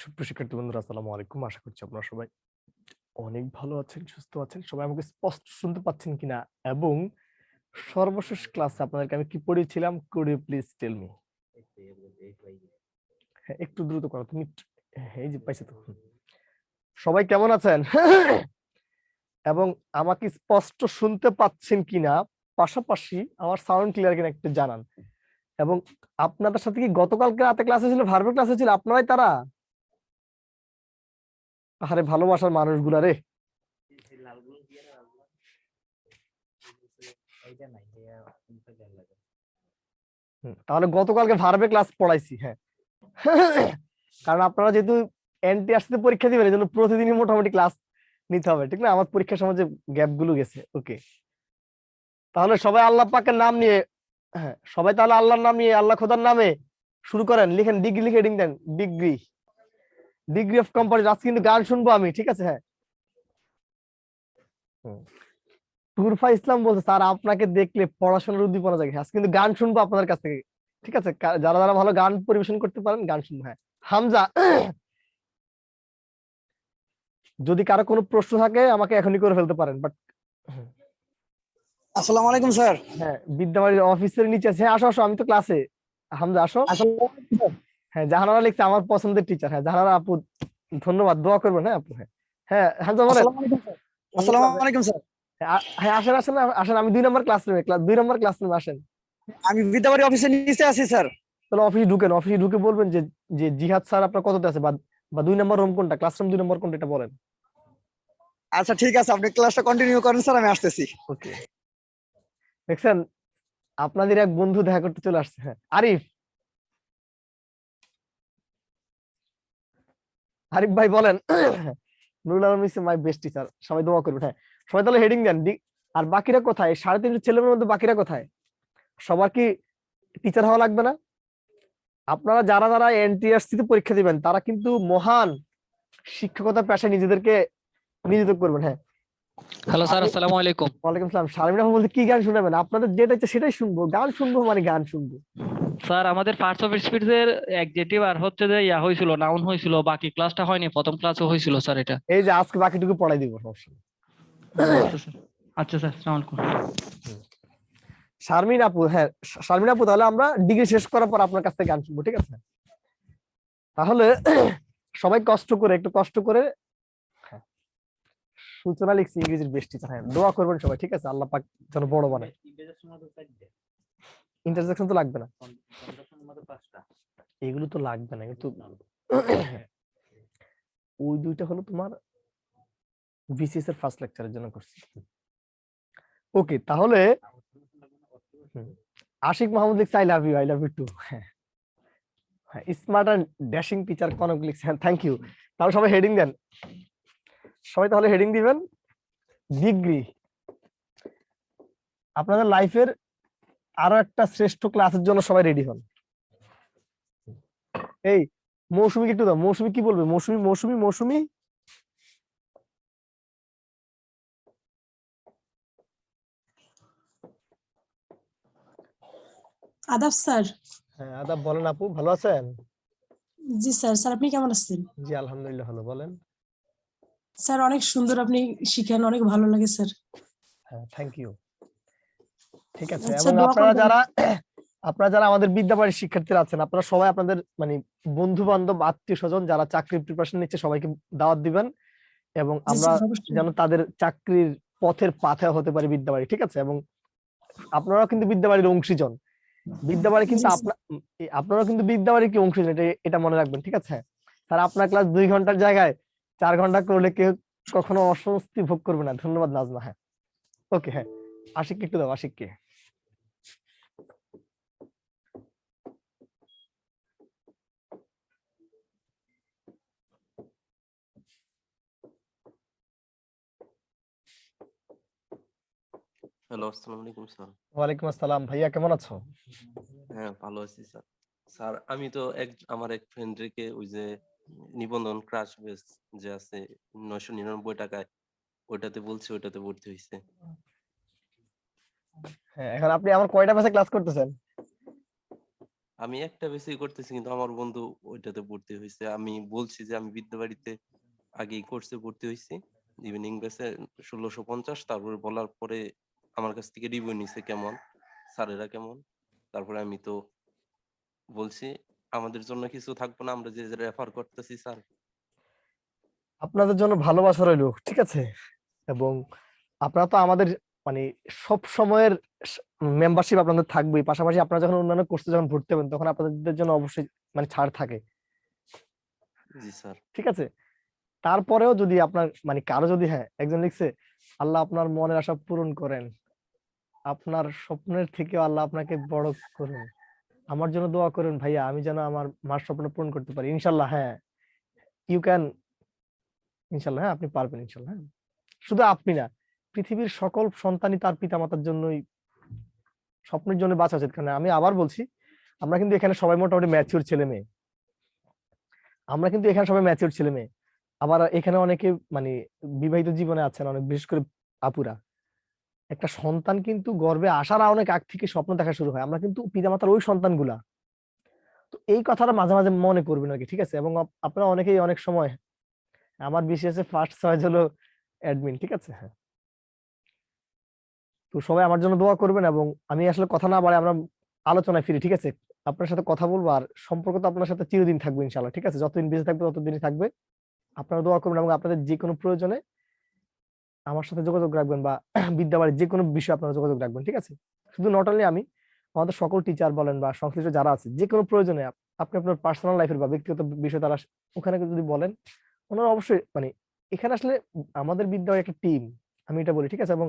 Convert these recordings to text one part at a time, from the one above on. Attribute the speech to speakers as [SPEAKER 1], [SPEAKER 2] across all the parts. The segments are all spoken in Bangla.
[SPEAKER 1] সুপ্রিয় শিক্ষার্থী বন্ধুরা, আসসালামু আলাইকুম। আশা করছি আপনারা সবাই অনেক ভালো আছেন, সুস্থ আছেন। সবাই আমাকে স্পষ্ট শুনতে পাচ্ছেন কিনা, এবং সর্বশেষ ক্লাসে আপনাদেরকে আমি কি পড়িয়েছিলাম, could you please tell me? হ্যাঁ, একটু দ্রুত করো তুমি। হ্যাঁ, এই যে পাইছে তো। সবাই কেমন আছেন এবং আমাকে স্পষ্ট শুনতে পাচ্ছেন কিনা, পাশাপাশি আমার সাউন্ড ক্লিয়ার কিনা একটু জানান। এবং আপনাদের সাথে কি গতকালকে রাতে ক্লাসে ছিল, ভার্বের ক্লাসে ছিল আপনারাই তারা? আরে ভালোবাসার মানুষগুলা রে। তাহলে গতকালকে ভার্বে ক্লাস পড়াইছি। হ্যাঁ, কারণ আপনারা যেহেতু এনটিআরসি পরীক্ষা দিবেন, এই জন্য প্রতিদিনই মোটামুটি ক্লাস নিতে হবে, ঠিক না? আমার পরীক্ষার সময় যে গ্যাপ গুলো গেছে। ওকে, তাহলে সবাই আল্লাহ পাকের নাম নিয়ে, হ্যাঁ সবাই তাহলে আল্লাহর নাম নিয়ে, আল্লাহ খোদার নামে শুরু করেন। লিখেন ডিগ্রি, লিখে হেডিং দেন ডিগ্রি, ডিগ্রি অফ কম্পারিজন। আজকে কিন্তু গান শুনবো আমি, ঠিক আছে? হ্যাঁ, তুরফা ইসলাম বলছে স্যার আপনাকে দেখলে পড়াশোনার উদ্দীপনা জাগে। আজকে কিন্তু গান শুনবো আপনাদের কাছ থেকে, ঠিক আছে? যারা যারা ভালো গান পরিবেশন করতে পারেন গান শুনবো। হ্যাঁ, হামজা, যদি কারো কোনো প্রশ্ন থাকে আমাকে এখনই করে ফেলতে পারেন। বাট
[SPEAKER 2] আসসালামু আলাইকুম স্যার।
[SPEAKER 1] হ্যাঁ, বিদ্যাবাড়ির অফিসের নিচে আছে। হ্যাঁ, আসো আসো, আমি তো ক্লাসে। হামজা আসো। হ্যাঁ, জাহানারা লিখছে আমার পছন্দের টিচার। হ্যাঁ জাহানারা আপু, ধন্যবাদ, দোয়া করবেন। হ্যাঁ আপু। হ্যাঁ হ্যাঁ, হামজা বলেন।
[SPEAKER 2] আসসালামু আলাইকুম স্যার। আসসালামু আলাইকুম স্যার।
[SPEAKER 1] হ্যাঁ আসেন আসেন আসেন, আমি 2 নম্বর ক্লাসরুমে, 2 নম্বর ক্লাসরুমে আসেন।
[SPEAKER 2] আমি বিদ্যাবাড়ি অফিসের নিচে আছি স্যার।
[SPEAKER 1] তাহলে অফিসে ঢুকেন, অফিসে ঢুকে বলবেন যে যে জিহাদ স্যার আপনার কততে আছে, বা বা 2 নম্বর রুম কোনটা, ক্লাসরুম 2 নম্বর কোনটা, এটা বলেন।
[SPEAKER 2] আচ্ছা ঠিক আছে, আপনি ক্লাসটা কন্টিনিউ করেন স্যার, আমি আসতেছি।
[SPEAKER 1] ওকে, দেখছেন আপনাদের এক বন্ধু দেখা করতে চলে আসছে। হ্যাঁ, আরিফ, আরিফ ভাই বলেন। নুরুল আলম ইস মাই বেস্ট টিচার, সবাই দোয়া করবেন। হ্যাঁ, সবাই তাহলে হেডিং দেন। আর বাকিরা কোথায়? 350 ছেলেমেয়ের মধ্যে বাকিরা কোথায়? সবার কি টিচার হওয়া লাগবে না? আপনারা যারা যারা এনটিআরসি তে পরীক্ষা দিবেন তারা কিন্তু মহান শিক্ষকতা পেশায় নিজেদেরকে নিয়োজিত করবেন। হ্যাঁ,
[SPEAKER 3] হ্যালো স্যার, আসসালামু আলাইকুম।
[SPEAKER 1] ওয়ালাইকুম সালাম। শারমিন আপু বলতে কি গান শোনাবেন? আপনাদের যেটা ইচ্ছে সেটাই শুনবো। গান শুনবো মানে গান শুনবো।
[SPEAKER 3] স্যার আমাদের ফার্স্ট অফ স্পিচ এর অ্যাডজেক্টিভ আর হচ্ছে যে ইয়া হয়েছিল, নাউন হয়েছিল, বাকি ক্লাসটা হয়নি, প্রথম ক্লাসও হয়েছিল স্যার এটা।
[SPEAKER 1] এই যে আজকে বাকিটুকু পড়াই দিব, সমস্যা নেই।
[SPEAKER 3] আচ্ছা স্যার। আচ্ছা স্যার, আসসালামু আলাইকুম।
[SPEAKER 1] শারমিন আপু, হ্যাঁ শারমিন আপু, তাহলে আমরা ডিগ্রি শেষ করার পর আপনার কাছ থেকে গান শুনবো, ঠিক আছে? তাহলে সবাই কষ্ট করে, একটু কষ্ট করে। হ্যাঁ, সূচনা লিখছি ইংরেজির বেস্ট টিচার। হ্যাঁ, দোয়া করবেন সবাই, ঠিক আছে? আল্লাহ পাক যেন বড় বানায়। ইন্টারজেকশন তো লাগবে না, এগুলো তো লাগবে না কিন্তু। ওই দুইটা হলো তোমার বিসিএস এর ফার্স্ট লেকচারের জন্য করছি। ওকে, তাহলে আশিক মাহমুদ লিখছে I love you, I love you too. হ্যাঁ, smart and dashing teacher Konok লিখছে। হ্যাঁ, থ্যাংক ইউ। তাহলে সবাই হেডিং দেন, সবাই তাহলে হেডিং দিবেন ডিগ্রি। আপনাদের লাইফের আরো একটা শ্রেষ্ঠ ক্লাসের জন্য সবাই রেডি হন। এই মৌসুমী একটু দাও, মৌসুমী কি বলবে? মৌসুমী মৌসুমী মৌসুমী।
[SPEAKER 4] আদাব স্যার।
[SPEAKER 1] হ্যাঁ আদাব, বলেন আপু, ভালো আছেন?
[SPEAKER 4] জি স্যার। স্যার আপনি কেমন আছেন?
[SPEAKER 1] জি আলহামদুলিল্লাহ ভালো, বলেন।
[SPEAKER 4] স্যার অনেক সুন্দর আপনি শিখেন, অনেক ভালো লাগে স্যার।
[SPEAKER 1] হ্যাঁ থ্যাংক ইউ। ঠিক আছে,
[SPEAKER 4] আচ্ছা,
[SPEAKER 1] এবং
[SPEAKER 4] দোয়া
[SPEAKER 1] আপনারা
[SPEAKER 4] করবেন।
[SPEAKER 1] যারা আপনারা যারা আমাদের বিদ্যাবাড়ির শিক্ষার্থীরা আছেন, আপনারা সবাই আপনাদের মানে বন্ধু বান্ধব, আত্মীয় স্বজন যারা চাকরির প্রিপারেশন নিচ্ছে সবাইকে দাওয়াত দিবেন, এবং
[SPEAKER 4] জি
[SPEAKER 1] আমরা
[SPEAKER 4] স্যার, অবশ্যই।
[SPEAKER 1] যেন তাদের চাকরির পথের পাথে হতে পারি বিদ্যাবাড়ি, ঠিক আছে? এবং আপনারাও কিন্তু বিদ্যাবাড়ির অংশীজন। বিদ্যাবাড়ি কিন্তু
[SPEAKER 4] জি স্যার।
[SPEAKER 1] আপনারাও কিন্তু বিদ্যাবাড়ির কি অংশীজন, এটা এটা মনে রাখবেন, ঠিক আছে? স্যার আপনার ক্লাস 2 ঘন্টার জায়গায় 4 ঘন্টা করলে কেউ কখনো অস্বস্তি ভোগ করবে না। ধন্যবাদ নাজমা। হ্যাঁ ওকে, হ্যাঁ আশিককে একটু দাও, আশিককে।
[SPEAKER 5] হ্যালো, আসসালামু আলাইকুম স্যার।
[SPEAKER 1] ওয়ালাইকুম আসসালাম। ভাইয়া কেমন আছো?
[SPEAKER 5] হ্যাঁ, ভালো আছি স্যার। স্যার আমি তো আমার এক ফ্রেন্ড রেখে ওই যে নিবন্ধন ক্রাশ বেস যে আছে 999 টাকায়, ওইটাতে বলছি, ওইটাতে ভর্তি হইছে।
[SPEAKER 1] হ্যাঁ, এখন আপনি আমার কয়টা ব্যাচে ক্লাস করতেছেন?
[SPEAKER 5] আমি একটা বেশি করতেছি, কিন্তু আমার বন্ধু ওইটাতে ভর্তি হয়েছে। আমি বলছি যে আমি বিদ্যাবাড়িতে আগেই কোর্সে ভর্তি হয়েছি, ইভিনিং ব্যাচে 1650। তারপরে বলার পরে আমার কাছ থেকে রিভিউ নিছে কেমন, স্যারেরা কেমন। তারপরে আমি তো বলছি আমাদের জন্য কিছু থাকবে না, আমরা যে রেফার করতেছি স্যার।
[SPEAKER 1] আপনাদের জন্য ভালোবাসা রইলো, ঠিক আছে। এবং আপনারা তো আমাদের মানে সব সময়ের মেম্বারশিপ আপনাদের থাকবেই, পাশাপাশি আপনারা যখন অন্যান্য কোর্সে যখন ভর্তি হবেন তখন আপনাদের জন্য অবশ্যই মানে ছাড় থাকে,
[SPEAKER 5] জি স্যার।
[SPEAKER 1] ঠিক আছে। তারপরেও যদি আপনার মানে কারো যদি, হ্যাঁ একজন লিখছে আল্লাহ আপনার মনের আশা পূরণ করেন, আপনার স্বপ্নের থেকে আল্লাহ আপনাকে বড় করুন, আমার জন্য দোয়া করুন ভাইয়া, আমি যেন আমার মার স্বপ্ন পূরণ করতে পারি ইনশাল্লাহ। হ্যাঁ, ইউ ক্যান, ইনশাল্লাহ। হ্যাঁ, আপনি পারবেন ইনশাল্লাহ। হ্যাঁ, শুধু আপনি না, পৃথিবীর সকল সন্তানই তার পিতামাতার জন্যই স্বপ্নের জন্য বাঁচা উচিত। কারণ আমি আবার বলছি, আমরা কিন্তু এখানে সবাই মোটামুটি ম্যাচিউর ছেলে মেয়ে, আমরা কিন্তু এখানে সবাই ম্যাচিউর ছেলে মেয়ে। আবার এখানে অনেকে মানে বিবাহিত জীবনে আছেন অনেক, বিশেষ করে আপুরা। একটা সন্তান কিন্তু গর্ভে আসার অনেক আগ থেকে স্বপ্ন দেখা শুরু হয়, আমরা কিন্তু পিতামাতার ওই সন্তানগুলা। তো এই কথাটা মাঝে মাঝে মনে করবেন আর কি, ঠিক আছে। এবং আপনারা অনেকেই অনেক সময়, আমার বিশেষে ফার্স্ট চয়েস হলো অ্যাডমিন, ঠিক আছে। হ্যাঁ, তো সবাই আমার জন্য দোয়া করবেন। এবং আমি আসলে কথা না বাড়াই, আমরা আলোচনায় ফিরি, ঠিক আছে। আপনার সাথে কথা বলবো, আর সম্পর্ক তো আপনার সাথে চিরদিন থাকবে ইনশাআল্লাহ, ঠিক আছে। যতদিন বেঁচে থাকবে ততদিনই থাকবে। আপনারা দোয়া করবেন এবং আপনাদের যে কোনো প্রয়োজনে আমার সাথে যোগাযোগ রাখবেন, বা বিদ্যাবাড়ির যে কোনো বিষয়ে আপনারা যোগাযোগ রাখবেন, ঠিক আছে। শুধু নট অনলি আমি, আমাদের সকল টিচার বলেন বা সংশ্লিষ্ট যারা আছে, যে কোনো প্রয়োজনে আপনি আপনার পার্সোনাল লাইফের বা ব্যক্তিগত বিষয় তারা ওখানে যদি বলেন, ওনারা অবশ্যই মানে এখানে আসলে আমাদের বিদ্যালয় একটা টিম, আমি এটা বলি, ঠিক আছে। এবং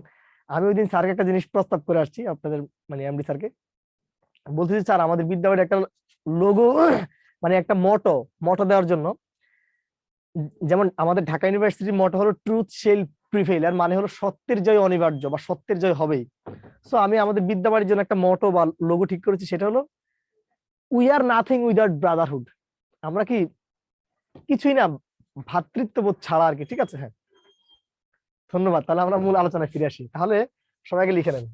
[SPEAKER 1] আমি ওই দিন স্যারকে একটা জিনিস প্রস্তাব করে আসছি, আপনাদের মানে এমডি স্যারকে বলতেছি, স্যার আমাদের বিদ্যালয়ের একটা লোগো মানে একটা মটো মটো দেওয়ার জন্য, যেমন আমাদের ঢাকা ইউনিভার্সিটির মটো হলো ট্রুথ শেল প্রিভেইল, এর মানে হলো সত্যের জয় অনিবার্য বা সত্যের জয় হবেই। সো আমি আমাদের বিদ্যাবাড়ির জন্য একটা মটো বা লোগো ঠিক করেছি, সেটা হলো we are nothing without Brotherhood. আমরা কি কিছুই না ভ্রাতৃত্ববোধ ছাড়া আর কি, ঠিক আছে। হ্যাঁ, ধন্যবাদ। তাহলে আমরা মূল আলোচনায় ফিরে আসি, তাহলে সবাইকে লিখে নেন।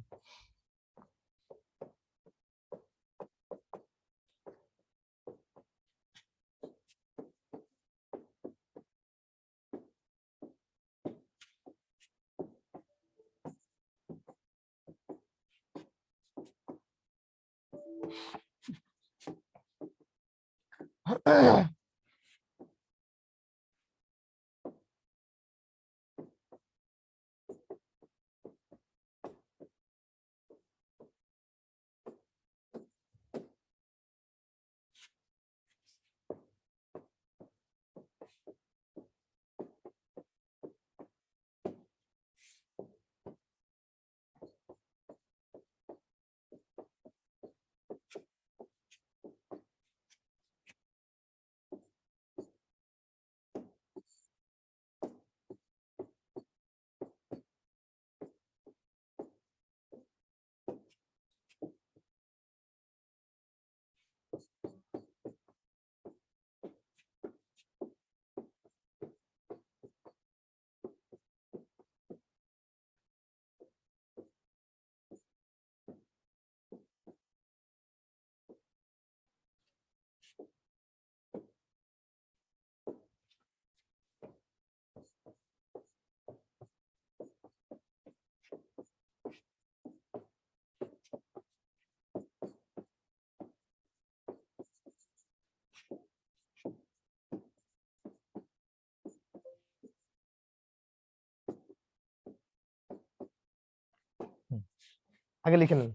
[SPEAKER 1] আগে লিখে নেন।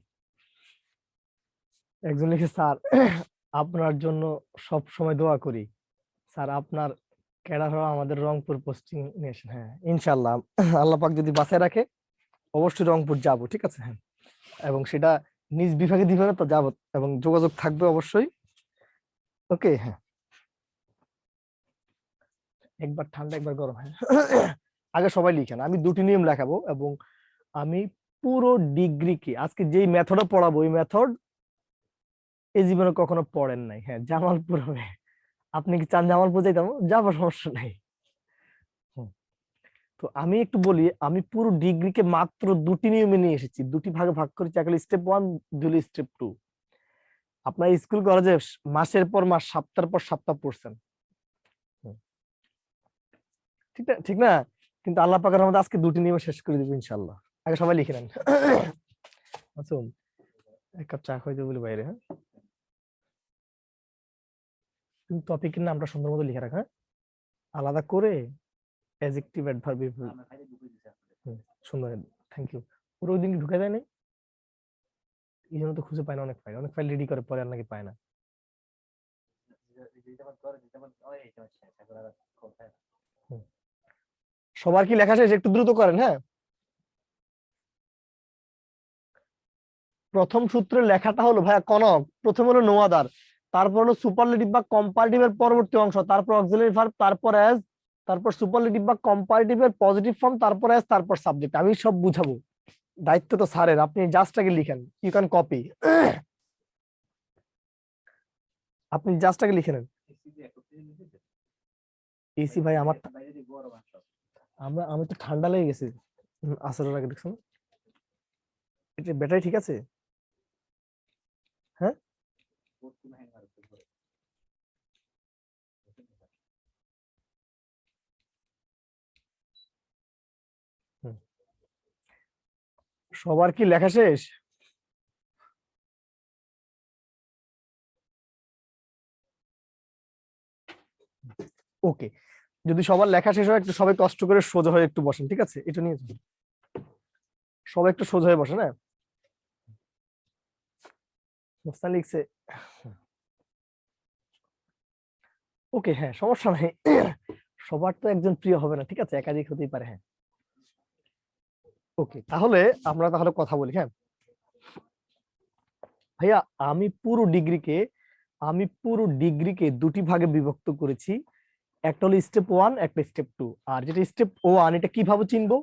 [SPEAKER 1] একজন লিখে, স্যার আপনার জন্য সব সময় দোয়া করি। স্যার আপনার ক্যাডার হওয়া আমাদের রংপুর পোস্টিং নেশন। হ্যাঁ ইনশাল্লাহ, আল্লাহ পাক যদি বাঁচায় রাখে অবশ্যই রংপুর যাব, ঠিক আছে। হ্যাঁ, এবং সেটা নিজ বিভাগে দিবে না তো যাব, এবং যোগাযোগ থাকবে অবশ্যই। ওকে, হ্যাঁ। একবার ঠান্ডা একবার গরম। হ্যাঁ, আগে সবাই লিখেন, আমি দুটি নিয়ম লেখাবো। এবং আমি পুরো ডিগ্রিকে আজকে যেই মেথডে পড়াবো, ওই মেথড এই জীবনে কখনো পড়েন নাই। হ্যাঁ, জামালপুর হবে। আপনি কি চান জামালপুর যাইতাম? যাবো, সমস্যা নাই। হুম। তো আমি একটু বলি, আমি পুরো ডিগ্রিকে মাত্র দুটি নিয়মে নিয়ে এসেছি, দুটি ভাগে ভাগ করেছি। একটা স্টেপ 1, দুই স্টেপ 2। আপনার স্কুল কলেজে মাসের পর মাস সপ্তাহের পর সপ্তাহ পড়ছেন, ঠিক না? ঠিক না? কিন্তু আল্লাহ পাকের রহমতে আজকে 2টি নিয়ম শেষ করে দিব ইনশাআল্লাহ। আগে সবাই লিখে নেন। আসুন এক কাপ চা খাইতে বলি বাইরে। হ্যাঁ, তুমি টপিকের নামটা সুন্দর মতো লিখে রাখ, হ্যাঁ, আলাদা করে অ্যাডজেক্টিভ অ্যাডভার্ব। সুন্দর, থ্যাংক ইউ। পুরো ওই দিন ঢুকে দেয় নাই, এই জন্য তো খুঁজে পায় না। অনেক ফাইল রেডি করে পরে আর নাকি পায় না। সবার কি লেখা শেষ? একটু দ্রুত করেন। হ্যাঁ, প্রথম সূত্রের লেখাটা হলো ভাইয়া কনক, প্রথম হলো নো আদার, তারপর হলো সুপারলেটিভ বা কম্পারেটিভের পরবর্তী অংশ, তারপর অক্সিলারি ভার্ব, তারপর অ্যাজ, তারপর সুপারলেটিভ বা কম্পারেটিভের পজিটিভ ফর্ম, তারপর অ্যাজ, তারপর সাবজেক্ট। আমি সব বুঝাবো, দায়িত্ব তো স্যারের, আপনি জাস্ট আগে লিখেন। ইউ ক্যান কপি, আপনি জাস্ট আগে লিখে নেন। এসি ভাই আমার, আমি তো ঠান্ডা লেগে গেছে আসলে আগে দেখছেন। এটা ব্যাটারি ঠিক আছে? হ্যাঁ, সবার কি লেখা শেষ? ওকে, যদি সবার লেখা শেষ হয় একটু সবাই কষ্ট করে সোজা হয়ে একটু বসেন, ঠিক আছে? এটা নিয়ে সবাই একটু সোজা হয়ে বসেন। হ্যাঁ, মুস্তান লিখছে ওকে, হ্যাঁ সমস্যা নাই। সবার তো একজন প্রিয় হবে না, ঠিক আছে, একাধিক হতেই পারে। হ্যাঁ, ওকে, তাহলে আমরা তাহলে কথা বলি। হ্যাঁ ভাইয়া, আমি পুরো ডিগ্রিকে 2টি ভাগে বিভক্ত করেছি। একটা হলো স্টেপ 1, একটা স্টেপ 2। আর যেটা স্টেপ 1, এটা কিভাবে চিনবো?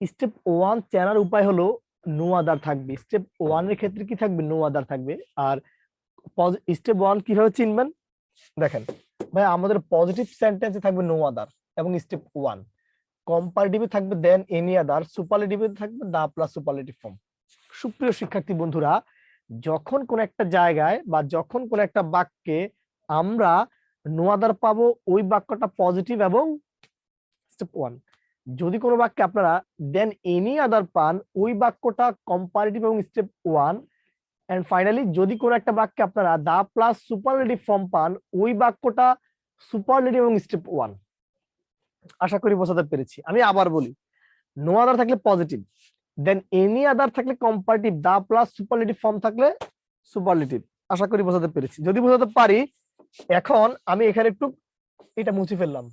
[SPEAKER 1] স্টেপ 1 চেনার উপায় হলো নো আদার থাকবে। স্টেপ 1 এর ক্ষেত্রে কি থাকবে? নো আদার থাকবে। আর স্টেপ 1 কিভাবে চিনবেন দেখেন ভাই, আমাদের পজিটিভ সেন্টেন্সে থাকবে নো আদার এবং স্টেপ 1, কম্পারেটিভে থাকবে দেন এনি আদার, সুপারলেটিভে থাকবে দা প্লাস সুপারলেটিভ ফর্ম। সুপ্রিয় শিক্ষার্থী বন্ধুরা, যখন কোন একটা জায়গায় বা যখন কোন একটা বাক্যে আমরা নো আদার পাবো, ওই বাক্যটা পজিটিভ এবং স্টেপ 1। যদি কোনো বাক্যে আপনারা দেন এনি আদার পান, ওই বাক্যটা কম্পারেটিভ এবং স্টেপ 1। এন্ড ফাইনালি যদি কোনো একটা বাক্যে আপনারা দা প্লাস সুপারলেটিভ ফর্ম পান, ওই বাক্যটা সুপারলেটিভ এবং স্টেপ 1। আশা করি বোঝাতে পেরেছি। আমি আবার বলি, নো আদার থাকলে পজিটিভ, দেন এনি আদার থাকলে comparative, the plus superlative form থাকলে সুপারলেটিভ। আশা করি বোঝাতে পেরেছি। যদি বোঝাতে পারি, এখন আমি এখানে একটু এটা মুছে ফেললাম।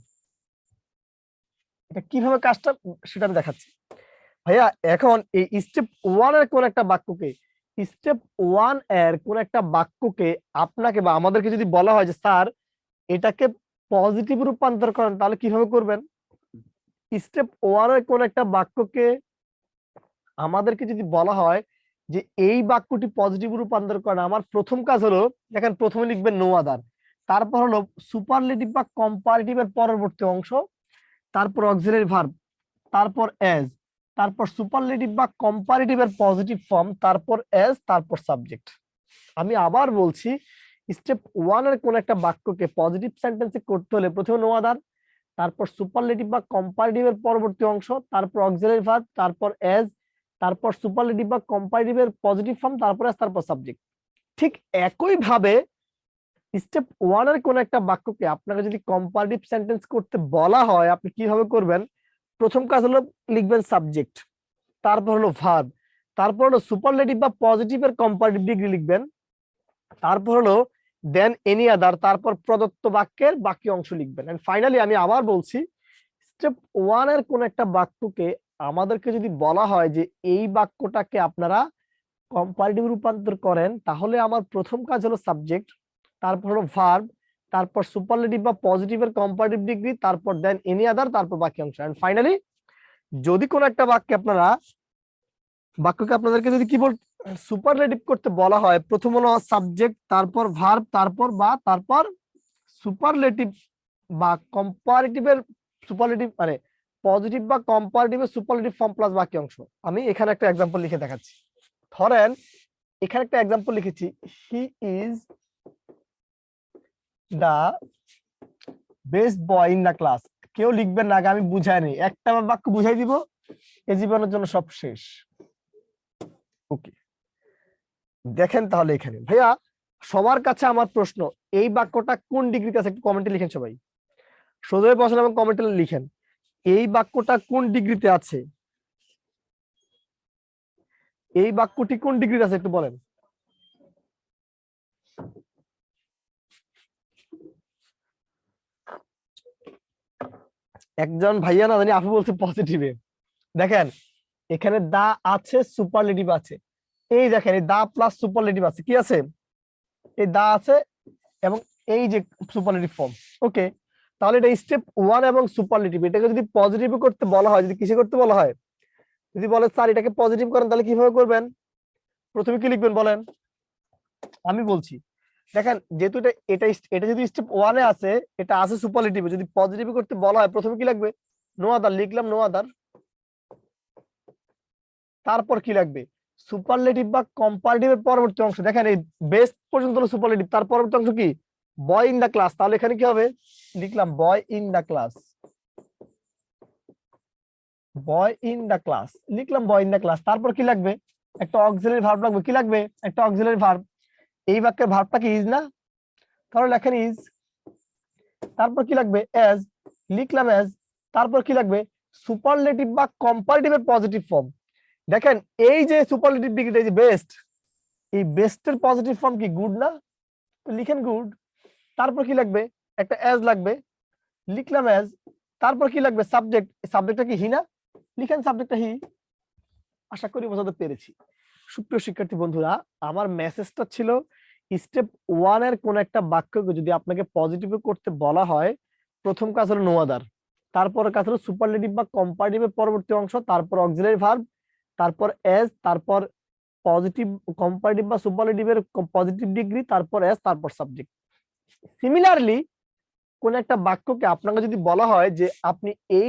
[SPEAKER 1] এটা কিভাবে কাজটা সেটা আমি দেখাচ্ছি ভাইয়া। এখন এই স্টেপ 1 এর কোন একটা বাক্যকে, আপনাকে বা আমাদেরকে যদি বলা হয় যে স্যার এটাকে পজিটিভ রূপান্তর করেন, তাহলে কিভাবে করবেন? স্টেপ 1 এর কোন একটা বাক্যকে আমাদেরকে যদি বলা হয় যে এই বাক্যটি পজিটিভ রূপান্তর করেন, আমার প্রথম কাজ হলো, দেখেন প্রথমে লিখবেন নো আদার, তারপর হলো সুপারলেটিভ বা কম্পারেটিভের পরবর্তী অংশ, তারপর অক্সিলারি ভার্ব, তারপর অ্যাজ, তারপর সুপারলেটিভ বা কম্পারেটিভের পজিটিভ ফর্ম, তারপর অ্যাজ, তারপর সাবজেক্ট। আমি আবার বলছি, স্টেপ 1 এর কোন একটা বাক্যকে পজিটিভ সেন্টেন্সে করতে হলে প্রথমে নো আদার, তারপর সুপারলেটিভ বা কম্পারেটিভের পরবর্তী অংশ, তারপর অক্সিলারি ভার্ব, তারপর অ্যাজ, তারপর সুপারলেটিভ বা কম্পারেটিভের পজিটিভ ফর্ম, তারপর অ্যাজ, তারপর সাবজেক্ট। ঠিক একই ভাবে স্টেপ 1 এর কোন একটা বাক্যকে আপনাকে যদি কম্পারেটিভ সেন্টেন্স করতে বলা হয়, আপনি কিভাবে করবেন? প্রথম কাজ হলো লিখবেন সাবজেক্ট, তারপর হলো ভার্ব, তারপর হলো সুপারলেটিভ বা পজিটিভের কম্পারেটিভ ডিগ্রি লিখবেন, তারপর হলো দেন এনি আদার, তারপর প্রদত্ত বাক্যের বাকি অংশ লিখবেন। এন্ড ফাইনালি আমি আবার বলছি, স্টেপ 1 এর কোন একটা বাক্যকে আমাদেরকে যদি বলা হয় যে এই বাক্যটাকে আপনারা কম্পারেটিভ রূপান্তর করেন, তাহলে আমার প্রথম কাজ হলো সাবজেক্ট, তারপর হলো ভার্ব, তারপর সুপারলেটিভ বা পজিটিভের কম্পারেটিভ ডিগ্রি, তারপর দেন এনি আদার, তারপর বাকি অংশ। এন্ড ফাইনালি যদি কোন একটা বাক্যকে আপনাদেরকে যদি কি বল সুপারলেটিভ করতে বলা হয়, প্রথম হলো সাবজেক্ট, তারপর ভার্ব, তারপর সুপারলেটিভ বা কম্পারেটিভের সুপারলেটিভ মানে পজিটিভ বা কম্পারেটিভের সুপারলেটিভ ফর্ম প্লাস বাকি অংশ। আমি এখানে একটা এক্সাম্পল লিখে দেখাচ্ছি। ধরেন এখানে একটা এক্সাম্পল লিখেছি, he is the best boy in the class. কেউ লিখবেন না, আগে আমি বুঝাই নেই, একটা বাক্য বুঝাই দিব, এ জীবনের জন্য সব শেষ। ওকে, দেখেন তাহলে এখানে ভাইয়া সবার কাছে আমার প্রশ্ন, এই বাক্যটা কোন ডিগ্রিতে আছে একটু কমেন্টে লিখেন সবাই, সোজা বসেন এবং কমেন্টে লিখেন এই বাক্যটা কোন ডিগ্রিতে আছে, এই বাক্যটি কোন ডিগ্রিতে আছে একটু বলেন। একজন ভাইয়া না জানি আপু বলছে পজিটিভে, দেখেন এখানে দা আছে, সুপারলেটিভ আছে, এই দেখেন এই দা প্লাস সুপারলেটিভ আছে, কি আছে, এই দা আছে এবং এই যে সুপারলেটিভ ফর্ম। ওকে, তাহলে এটা স্টেপ 1 এবং সুপারলেটিভ, এটাকে যদি পজিটিভ করতে বলা হয়, যদি কিসে করতে বলা হয়, যদি বলে স্যার এটাকে পজিটিভ করেন, তাহলে কিভাবে করবেন, প্রথমে কি লিখবেন বলেন, আমি বলছি। দেখেন যেহেতু এটা এটা যদি স্টেপ 1 এ আছে, এটা আছে সুপারলেটিভে, যদি পজিটিভ করতে বলা হয় প্রথমে কি লাগবে, নো আদার, লিখলাম নো আদার, তারপর কি লাগবে, সুপারলেটিভ বা কম্পারেটিভের পরবর্তী অংশ, দেখেন এই বেস্ট পর্যন্ত হলো সুপারলেটিভ, তার পরবর্তী অংশ কি, বয় ইন দা ক্লাস, তাহলে এখানে কি হবে, লিখলাম boy in the class, boy in the class, লিখলাম বয় ইন দা ক্লাস, তারপর কি লাগবে, একটা অক্সিলারি ভার্ব লাগবে, কি লাগবে, একটা অক্সিলারি ভার্ব, এই বাক্যের ভার্বটা কি ইজ না, তাহলে লেখেন ইজ, তারপর কি লাগবে এজ, লিখলাম এজ, তারপর কি লাগবে সুপারলেটিভ বা কম্পারেটিভের পজিটিভ ফর্ম, দেখেন এই যে সুপারলেটিভ ডিগ্রিটা, এই যে বেস্ট, এই বেস্টের পজিটিভ ফর্ম কি গুড না, তো লিখেন গুড, তারপর কি লাগবে একটা এজ লাগবে, লিখলাম এজ, তারপর কি লাগবে সাবজেক্ট, সাবজেক্টটা কি হি না, লিখেন সাবজেক্টটা হি। আশা করি বোঝাতে পেরেছি। সুপ্রিয় শিক্ষার্থী বন্ধুরা, আমার মেসেজটা ছিল স্টেপ 1 এর কোন একটা বাক্যকে যদি আপনাকে পজিটিভ করতে বলা হয়, প্রথম কাজ হলো নো আদার, তারপর কাজ হলো সুপারলেটিভ বা কম্পারেটিভের পরবর্তী অংশ, তারপর অক্সিলারি ভার্ব, তারপর এজ, তারপর পজিটিভ কম্পারেটিভ বা সুপারলেটিভের পজিটিভ ডিগ্রি, তারপর এজ, তারপর সাবজেক্ট। সিমিলারলি কোন একটা বাক্যকে আপনাকে যদি বলা হয় যে আপনি এই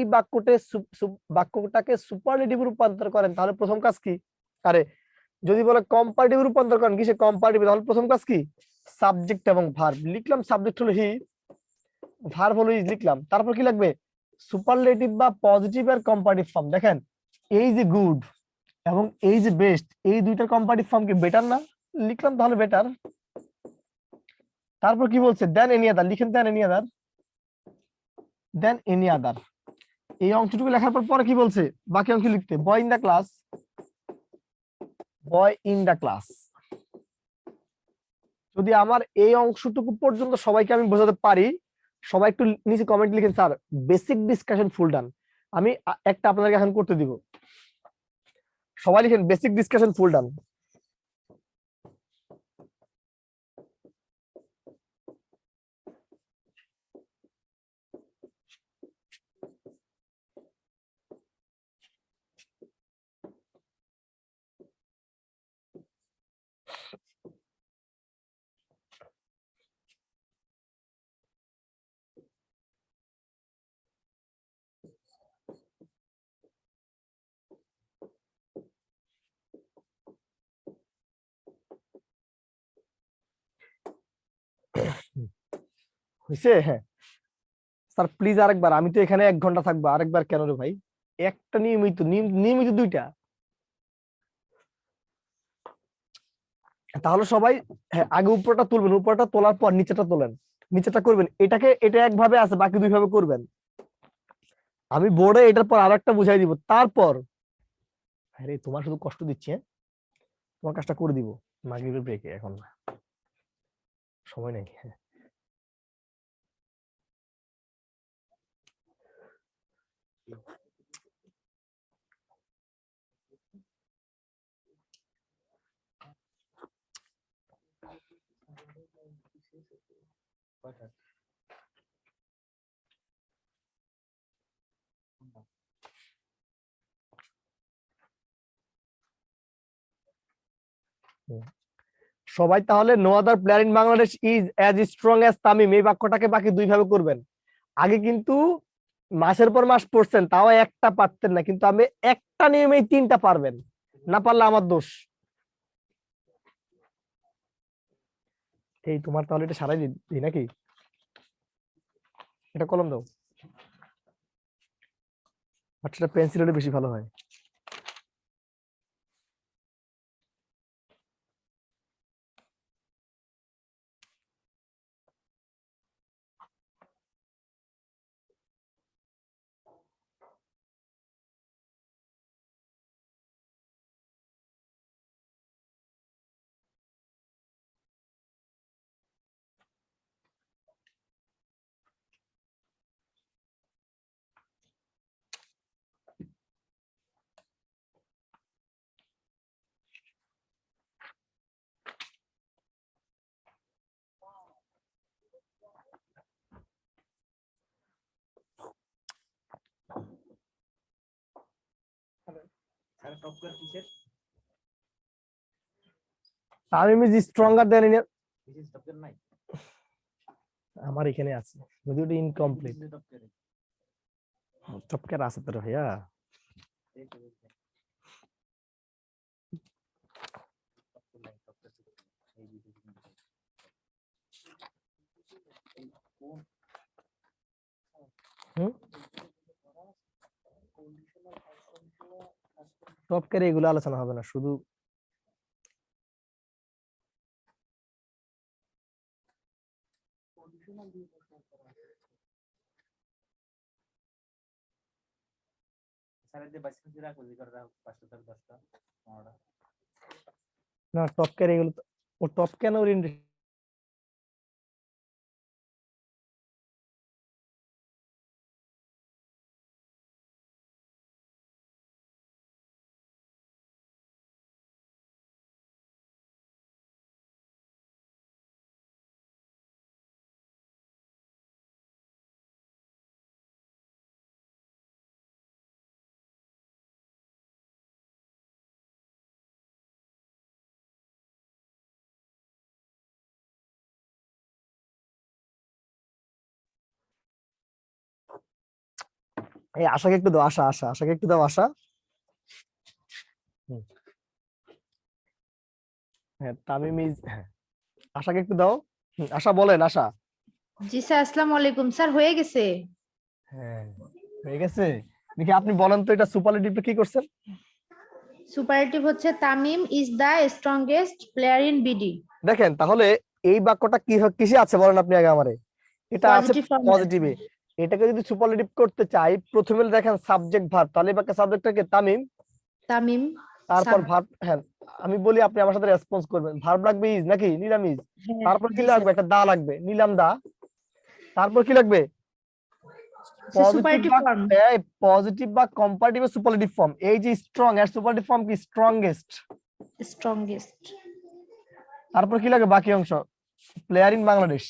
[SPEAKER 1] বাক্যটাকে সুপারলেটিভ রূপান্তর করেন, তাহলে প্রথম কাজ কি, আরে যদি বলে কম্পারেটিভ রূপান্তর করেন, কিসে কম্পারেটিভ, তাহলে প্রথম কাজ কি, সাবজেক্ট এবং ভার্ব, লিখলাম সাবজেক্ট হলো হি, ভার্ব হলো ইজ, লিখলাম, তারপর কি লাগবে সুপারলেটিভ বা পজিটিভ এর কম্পারেটিভ ফর্ম, দেখেন এই যে গুড এবং এই যে বেস্ট, এই দুইটার কম্পারেটিভ ফর্ম কি বেটার না, লিখলাম তাহলে বেটার, তারপর কি বলছে দেন এনি আদার, লিখেন দেন এনি আদার, দেন এনি আদার, এই অংশটুকু লেখার পর পরে কি বলছে বাকি অংশ লিখতে, boy in the class, boy in the class. যদি আমার এই অংশটুকু পর্যন্ত সবাইকে আমি বোঝাতে পারি, সবাই একটু নিচে কমেন্ট লিখেন স্যার বেসিক ডিসকাশন ফুল ডান, আমি একটা আপনাদেরকে এখন করতে দিব, সবাই লিখেন বেসিক ডিসকাশন ফুল ডান। হয়েছে, হ্যাঁ স্যার প্লিজ আরেকবার, আমি তো এখানে 1 ঘন্টা থাকবো, আরেকবার কেন রে ভাই, একটা নিয়মিত নিয়মিত দুইটা, তাহলে সবাই হ্যাঁ আগে উপরটা তুলবেন, উপরটা তোলার পর নিচেটা তোলেন, নিচেটা করবেন, এটা একভাবে আছে, বাকি 2 ভাবে করবেন, আমি বোর্ডে এটার পর আরেকটা বুঝাই দিব, তারপর আরে তোমার শুধু কষ্ট দিচ্ছি, হ্যাঁ তোমার কাজটা করে দিব মাগরিবের ব্রেকে, এখন না, সময় নেই, হ্যাঁ সবাই তাহলে no other player in Bangladesh is as strong as Tamim, এই বাক্যটাকে বাকি 2 ভাবে করবেন। আগে কিন্তু মাসের পর মাস পড়ছেন, তাও একটা পারতেন না, কিন্তু আমি একটা নিয়মেই 3টা পারবেন, না পারলে আমার দোষ। এই তোমার তাহলে এটা সারাই দিই নাকি? এটা কলম দাও, আচ্ছা পেন্সিল হলে বেশি ভালো হয়। Tamim is stronger than India. আমার এখানে আছে, যদিও এটা ইনকমপ্লিট। টপকার আছে তো ভাইয়া। টপকার এগুলো আলোচনা হবে না, শুধু না টপকার এগুলো ও টপ কেন ওর এই আশাকে একটু দাও, আশাকে একটু দাও, হুম, হ্যাঁ তামিম ইজ, হ্যাঁ আশাকে একটু দাও। আশা বলেন, আশা।
[SPEAKER 6] জি স্যার, আসসালামু আলাইকুম স্যার, হয়ে গেছে।
[SPEAKER 1] হ্যাঁ হয়ে গেছে। দেখি আপনি বলেন তো এটা সুপারলেটিভটা কি করছেন?
[SPEAKER 6] সুপারলেটিভ হচ্ছে Tamim is the strongest player in BD.
[SPEAKER 1] দেখেন তাহলে এই বাক্যটা কি কিসে আছে বলেন আপনি আগে আমারে। এটা আছে
[SPEAKER 6] পজিটিভ ফর্মে।
[SPEAKER 1] পজিটিভে। এটাকে যদি সুপারলেটিভ করতে চাই, প্রথমে দেখেন সাবজেক্ট ভার্ব, তাহলে বাক্য সাবজেক্টটাকে তামিম,
[SPEAKER 6] তামিম
[SPEAKER 1] তারপর ভার্ব, হ্যাঁ আমি বলি আপনি আমার সাথে রেসপন্স করবেন। ভার্ব লাগবে ইজ নাকি নিলাম ইজ, তারপর কি
[SPEAKER 6] জি
[SPEAKER 1] লাগবে?
[SPEAKER 6] স্যার,
[SPEAKER 1] একটা দা লাগবে, নিলাম দা। তারপর কি লাগবে? পজিটিভ
[SPEAKER 6] সুপারলেটিভ
[SPEAKER 1] বা
[SPEAKER 6] ফর্ম।
[SPEAKER 1] পজিটিভ বা কম্পারেটিভ সুপারলেটিভ ফর্ম। এই যে স্ট্রং এর সুপারলেটিভ ফর্ম কি? স্ট্রংগেস্ট।
[SPEAKER 6] স্ট্রংগেস্ট।
[SPEAKER 1] তারপর কি লাগে বাকি অংশ? Player in Bangladesh,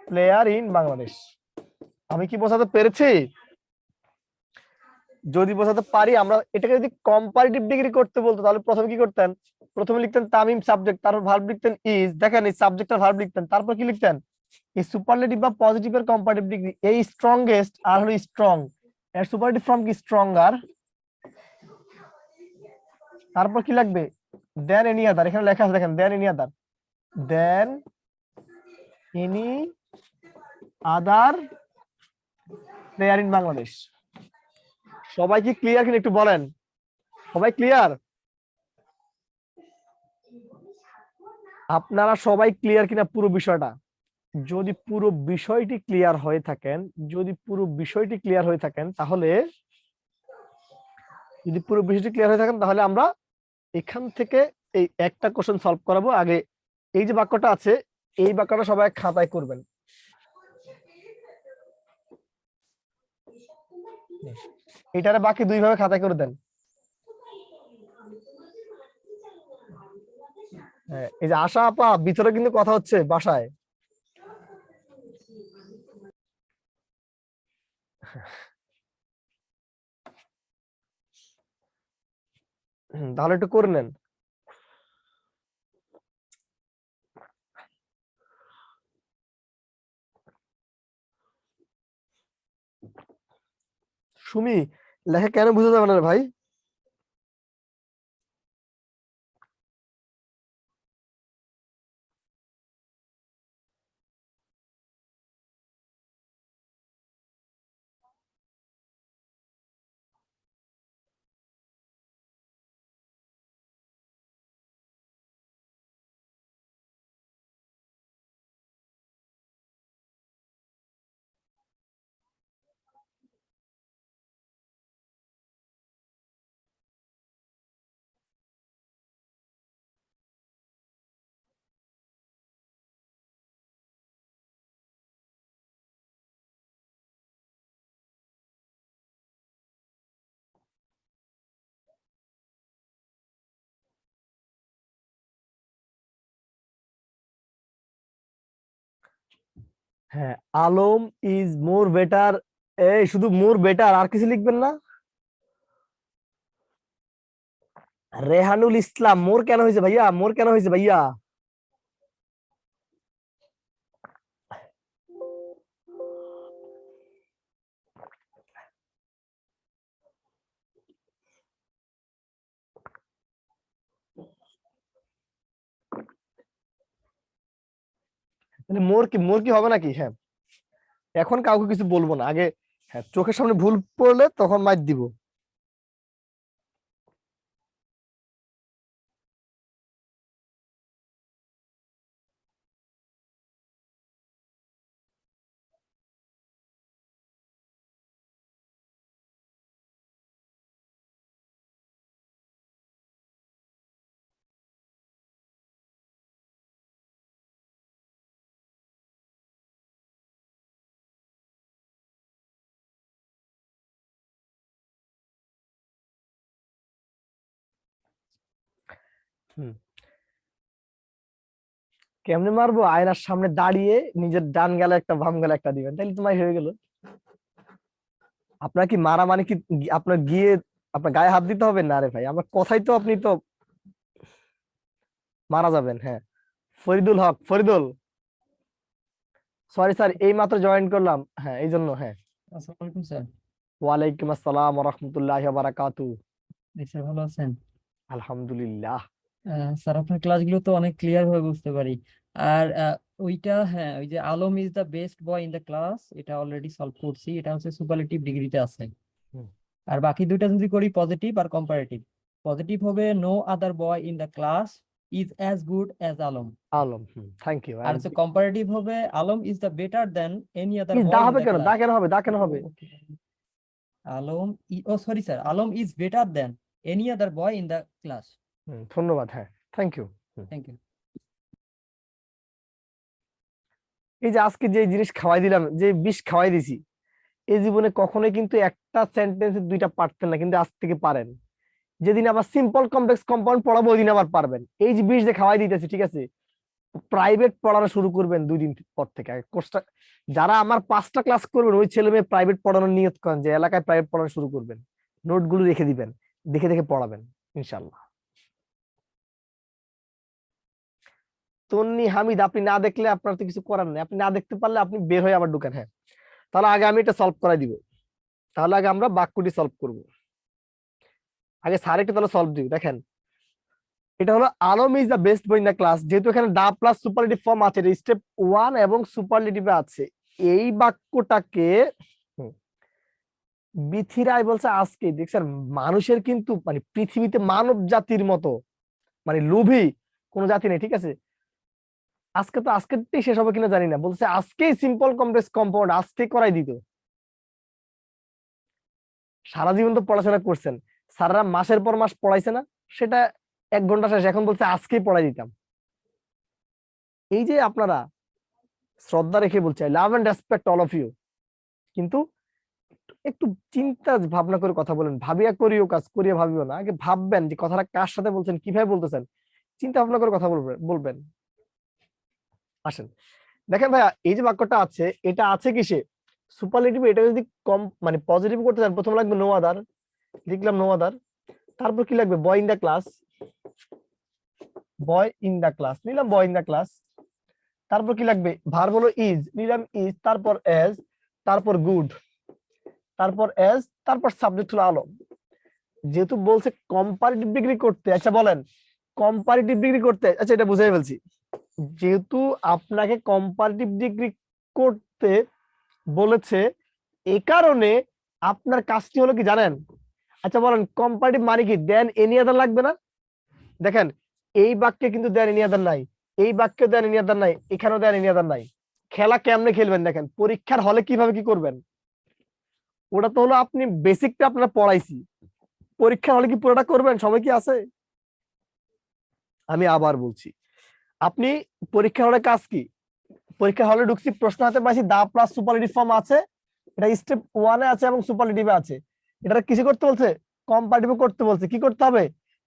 [SPEAKER 1] player in Bangladesh. আমি কি বোঝাতে পেরেছি? যদি বোঝাতে পারি, আমরা এটাকে যদি কম্পারেটিভ ডিগ্রি করতে বলতো তাহলে প্রথমে কি করতেন? প্রথমে লিখতেন তামিম সাবজেক্ট, তারপর ভার্ব লিখতেন ইজ। দেখেন এই সাবজেক্ট আর ভার্ব লিখতেন, তারপর কি লিখতেন? এই সুপারলেটিভ বা পজিটিভ এর কম্পারেটিভ ডিগ্রি। এই স্ট্রংগেস্ট আর হলো স্ট্রং, এর সুপারলেটিভ ফর্ম কি? স্ট্রঙ্গার। তারপর কি লাগবে? দেন এনি আদার। এখানে লেখা আছে দেখেন, দেন any other, then any other player in Bangladesh. সবাই কি ক্লিয়ার কিনা একটু বলেন? সবাই ক্লিয়ার? আপনারা সবাই ক্লিয়ার কিনা পুরো বিষয়টা? যদি পুরো বিষয়টি ক্লিয়ার হয়ে থাকেন, যদি পুরো বিষয়টি ক্লিয়ার হয়ে থাকেন তাহলে, যদি পুরো বিষয়টি ক্লিয়ার হয়ে থাকেন তাহলে আমরা এখান থেকে এই একটা কোশ্চেন সলভ করাবো। আগে এই যে বাক্যটা আছে, এই বাক্যটা সবাই খাতায় করবেন। এটারে বাকি দুই ভাবে খাতায় করে দেন। হ্যাঁ, এই যে আশা আপা ভিতরে কিন্তু কথা হচ্ছে বাসায়। তাহলে একটু করে নেন। সুমি, লেখা কেন বুঝা যাবে না রে ভাই? হ্যাঁ, আলম ইজ মোর বেটার। এই শুধু মোর বেটার, আর কিছু লিখবেন না? রেহানুল ইসলাম, মোর কেন হয়েছে ভাইয়া? মোর কেন হয়েছে ভাইয়া? মানে মোর কি হবে নাকি? হ্যাঁ, এখন কাউকে কিছু বলবো না, আগে হ্যাঁ চোখের সামনে ভুল পড়লে তখন মাইর দিব। হুম, কেমনে মারবো? আয়নার সামনে দাঁড়িয়ে নিজের ডান গালে একটা বাম গালে একটা দিবেন, তাহলে তোমার হয়ে গেল। আপনার কি মারা মানে কি আপনার গিয়ে আপনার গায়ে হাত দিতে হবে? না রে ভাই, আমার কথাই তো আপনি তো মারা যাবেন। হ্যাঁ, ফরিদুল হক, ফরিদুল, সরি স্যার, এই মাত্র জয়েন করলাম, হ্যাঁ এই জন্য। হ্যাঁ,
[SPEAKER 7] আসসালামু আলাইকুম স্যার।
[SPEAKER 1] ওয়ালাইকুম আসসালাম ওয়া রাহমাতুল্লাহি ওয়া বারাকাতুহু।
[SPEAKER 7] স্যার ভালো আছেন?
[SPEAKER 1] আলহামদুলিল্লাহ।
[SPEAKER 7] স্যার আপনার ক্লাসগুলো তো অনেক ক্লিয়ার ভাবে বুঝতে পারি। আর ওইটা হ্যাঁ, ওই যে Alam is the best boy in the class, এটা অলরেডি সলভ করছি, এটা হচ্ছে সুপারলেটিভ ডিগ্রিতে আছে।
[SPEAKER 1] হুম,
[SPEAKER 7] আর বাকি দুইটা যদি করি পজিটিভ আর কম্পারেটিভ। পজিটিভ হবে no other boy in the class is as good as Alam.
[SPEAKER 1] Alam, thank you.
[SPEAKER 7] আর হচ্ছে কম্পারেটিভ হবে Alam is the better than any other
[SPEAKER 1] the
[SPEAKER 7] boy in
[SPEAKER 1] হবে
[SPEAKER 7] দ্য
[SPEAKER 1] কেন? The
[SPEAKER 7] class.
[SPEAKER 1] কেন হবে? দা কেন হবে?
[SPEAKER 7] Alam oh sorry sir, Alam is better than any other boy in the class.
[SPEAKER 1] ধন্যবাদ। হ্যাঁ, থ্যাংক ইউ।
[SPEAKER 7] Thank you.
[SPEAKER 1] এই যে আজকে যে জিনিস খাওয়াই দিলাম, যে বিষ খাওয়াই দিছি, এই জীবনে কখনোই কিন্তু একটা সেন্টেন্সে দুইটা পারতেন না, কিন্তু আজ থেকে পারেন। যেদিন আবার সিম্পল কমপ্লেক্স কম্পাউন্ড পড়াবো ওই দিন আবার পারবেন। এই যে বিষ যে খাওয়াই দিতেছি, ঠিক আছে, প্রাইভেট পড়ানো শুরু করবেন 2 দিন পর থেকে। কোর্সটা যারা আমার 5টা ক্লাস করবেন, ওই ছেলে মেয়ে প্রাইভেট পড়ানোর নিয়ত করেন যে এলাকায় প্রাইভেট পড়ানো শুরু করবেন। নোটগুলো রেখে দিবেন, দেখে দেখে পড়াবেন ইনশাল্লাহ। তন্নি হামিদ, আপনি না দেখলে আপনার তো কিছু করার নেই, আপনি না দেখতে পারলে আপনি বের হয়ে আবার ঢুকেন। হ্যাঁ, তাহলে আগে আমি এটা সলভ করাই দিব। তাহলে আগে আমরা বাক্যটি সলভ করব। আগে স্যার একটা তাহলে সলভ দিব। দেখেন, এটা হলো Alam is the best boy in the class. যেহেতু এখানে দা প্লাস সুপারলেটিভ ফর্ম আছে, স্টেপ 1 এবং সুপারলেটিভে আছে, এই বাক্যটাকে বিথিরাই বলছে আজকে। দেখছেন, মানুষের কিন্তু মানে পৃথিবীতে মানব জাতির মতো মানে লোভী কোন জাতি নেই, ঠিক আছে। আজকে তো আজকেরটাই শেষ হবে কিনা জানি না, বলছে আজকেই সিম্পল কমপ্লেক্স কম্পাউন্ড আজকে করাই দিত। সারা জীবন তো পড়াশোনা করছেন, স্যাররা মাসের পর মাস পড়াইছে না, সেটা 1 ঘন্টা শেষ, এখন বলছে আজকেই পড়াই দিতাম। এই যে আপনারা শ্রদ্ধা রেখে বলছে love and respect all of you, কিন্তু একটু চিন্তা ভাবনা করে কথা বলেন। ভাবিয়া করিও কাজ, করিয়া ভাবিও না। আগে ভাববেন যে কথাটা কার সাথে বলছেন, কিভাবে বলতেছেন, চিন্তা ভাবনা করে কথা বলবেন। আসেন, দেখেন ভাইয়া, এই যে বাক্যটা আছে, এটা আছে কিসে? সুপারলেটিভ। এটা যদি কম মানে পজিটিভ করতে চান, প্রথম লাগবে নো আদার, লিখলাম নো আদার। তারপর কি লাগবে? Boy in the class, boy in the class, নিলাম বয় ইন দা ক্লাস। তারপর কি লাগবে? ভার্ব হলো ইজ, নিলাম ইজ। তারপর এজ, তারপর গুড, তারপর এজ, তারপর সাবজেক্ট হলো আলম। যেহেতু বলছে কম্পারেটিভ ডিগ্রি করতে, আচ্ছা বলেন কম্পারেটিভ ডিগ্রি করতে, আচ্ছা এটা বুঝাই ফেলছি। যেহেতু আপনাকে কম্পারেটিভ ডিগ্রি করতে বলেছে, এই কারণে আপনার কাজটি হলো কি জানেন? আচ্ছা বলেন, কম্পারেটিভ মানে কি? দেন এনি আদার লাগবে না? দেখেন, এই বাক্যে কিন্তু দেন এনি আদার নাই, এই বাক্যে দেন এনি আদার নাই, এখানেও দেন এনি আদার নাই। খেলা কেমনে খেলবেন দেখেন, পরীক্ষার হলে কিভাবে কি করবেন, ওটা তো হলো আপনি বেসিকটা আপনারা পড়াইছি, পরীক্ষার হলে কি পুরোটা করবেন? সময় কি আছে? আমি আবার বলছি, আপনি পরীক্ষা হলে কাজ কি? পরীক্ষা হলে ঢুকছি, প্রশ্ন হাতে পাইছি, দা প্লাস সুপারলেটিভ ফর্ম আছে, এটা স্টেপ 1 এ আছে এবং সুপারলেটিভে আছে। এটা কিছু করতে বলছে? কম্পারেটিভ করতে বলছে। কি করতে হবে?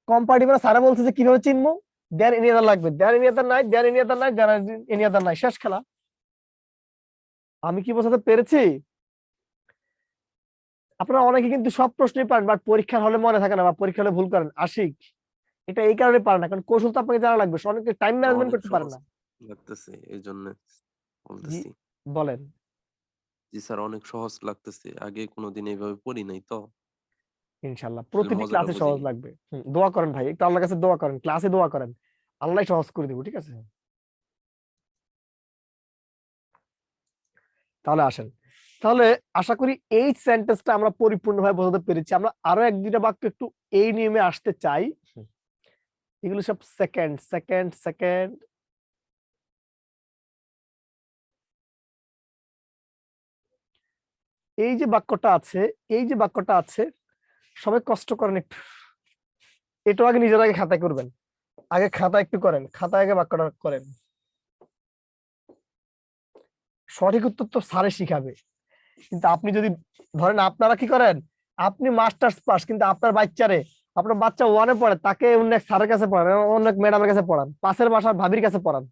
[SPEAKER 1] কম্পারেটিভ স্যারে বলছে যে কিভাবে চিনবো? দেন এনি আদার লাগবে, দেন এনি আদার নাই, দেন এনি আদার নাই, দেন এনি আদার নাই, শেষ খেলা। আমি কি বোঝাতে পেরেছি? আপনারা অনেকে কিন্তু সব প্রশ্নই পারেন, বাট পরীক্ষার হলে মনে থাকে না বা পরীক্ষা হলে ভুল করেন। আশিক, এটা এই কারণে পারে না, কারণ কৌশল তো আপনাকে জানা লাগবে। অনেকে টাইম ম্যানেজমেন্ট
[SPEAKER 5] অনেক
[SPEAKER 1] করতে পারে
[SPEAKER 5] সহজ
[SPEAKER 1] না।
[SPEAKER 5] লাগতেছে এই জন্য
[SPEAKER 1] জি,
[SPEAKER 5] বলতেছি।
[SPEAKER 1] বলেন।
[SPEAKER 5] জি স্যার, অনেক সহজ লাগতেছে, আগে কোনোদিন এইভাবে পড়ি নাই তো,
[SPEAKER 1] ইনশাল্লাহ
[SPEAKER 5] আসলে
[SPEAKER 1] প্রতিটি
[SPEAKER 5] মজাটা
[SPEAKER 1] ক্লাসে সহজ
[SPEAKER 5] বুঝিনি।
[SPEAKER 1] লাগবে। দোয়া করেন ভাই, একটু আল্লাহর কাছে দোয়া করেন, ক্লাসে দোয়া করেন, আল্লাহ সহজ করে দিব, ঠিক আছে? তাহলে আসেন, তাহলে আশা করি এই সেন্টেন্সটা আমরা পরিপূর্ণভাবে বোঝাতে পেরেছি। আমরা আরো এক দুইটা বাক্য একটু এই নিয়মে আসতে চাই। এগুলো সব সেকেন্ড সেকেন্ড সেকেন্ড। এই যে বাক্যটা আছে, এই যে বাক্যটা আছে, সবাই কষ্ট করেন একটু। এটা আগে নিজের আগে খাতায় করবেন, আগে খাতা একটু করেন, খাতায় আগে বাক্যটা করেন। সঠিক উত্তর তো স্যারে শিখাবে, কিন্তু আপনি যদি ধরেন আপনারা কি করেন, আপনি মাস্টার্স পাস, কিন্তু আপনার বাচ্চারে, আপনার বাচ্চা ওয়ানে পড়ে, তাকে অন্য এক স্যারের কাছে পড়ান, অন্য এক ম্যাডামের কাছে পড়ান, পাশের বাসার ভাবির কাছে পড়ান।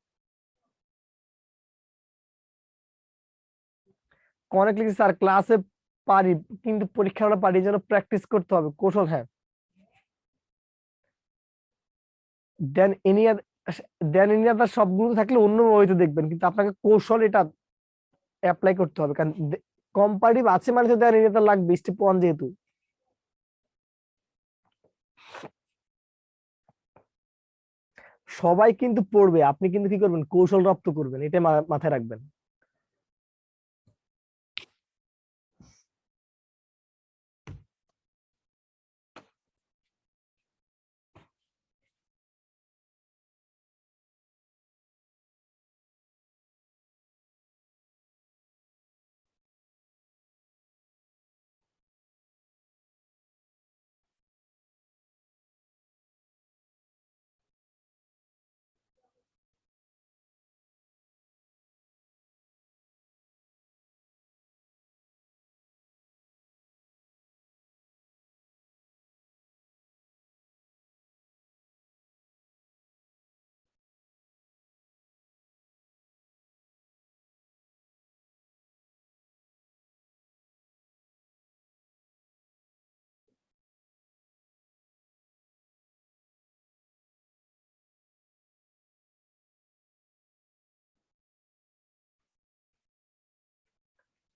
[SPEAKER 1] অনেক লিখি স্যার ক্লাসে পারি, কিন্তু পরীক্ষা হলে পারি, এই জন্য প্র্যাকটিস করতে হবে, কৌশল। হ্যাঁ, দেন এনি দেন এনি আদার সবগুলো থাকলে অন্য ওইতে দেখবেন, কিন্তু আপনাকে কৌশল এটা অ্যাপ্লাই করতে হবে, কারণ কম্পারেটিভ আছে মানে তো দেন এনি আদার লাগবে, স্টেপ 1 যেহেতু। সবাই কিন্তু পড়বে, আপনি কিন্তু কি করবেন, কৌশল রপ্ত করবেন, এটা মাথায় রাখবেন।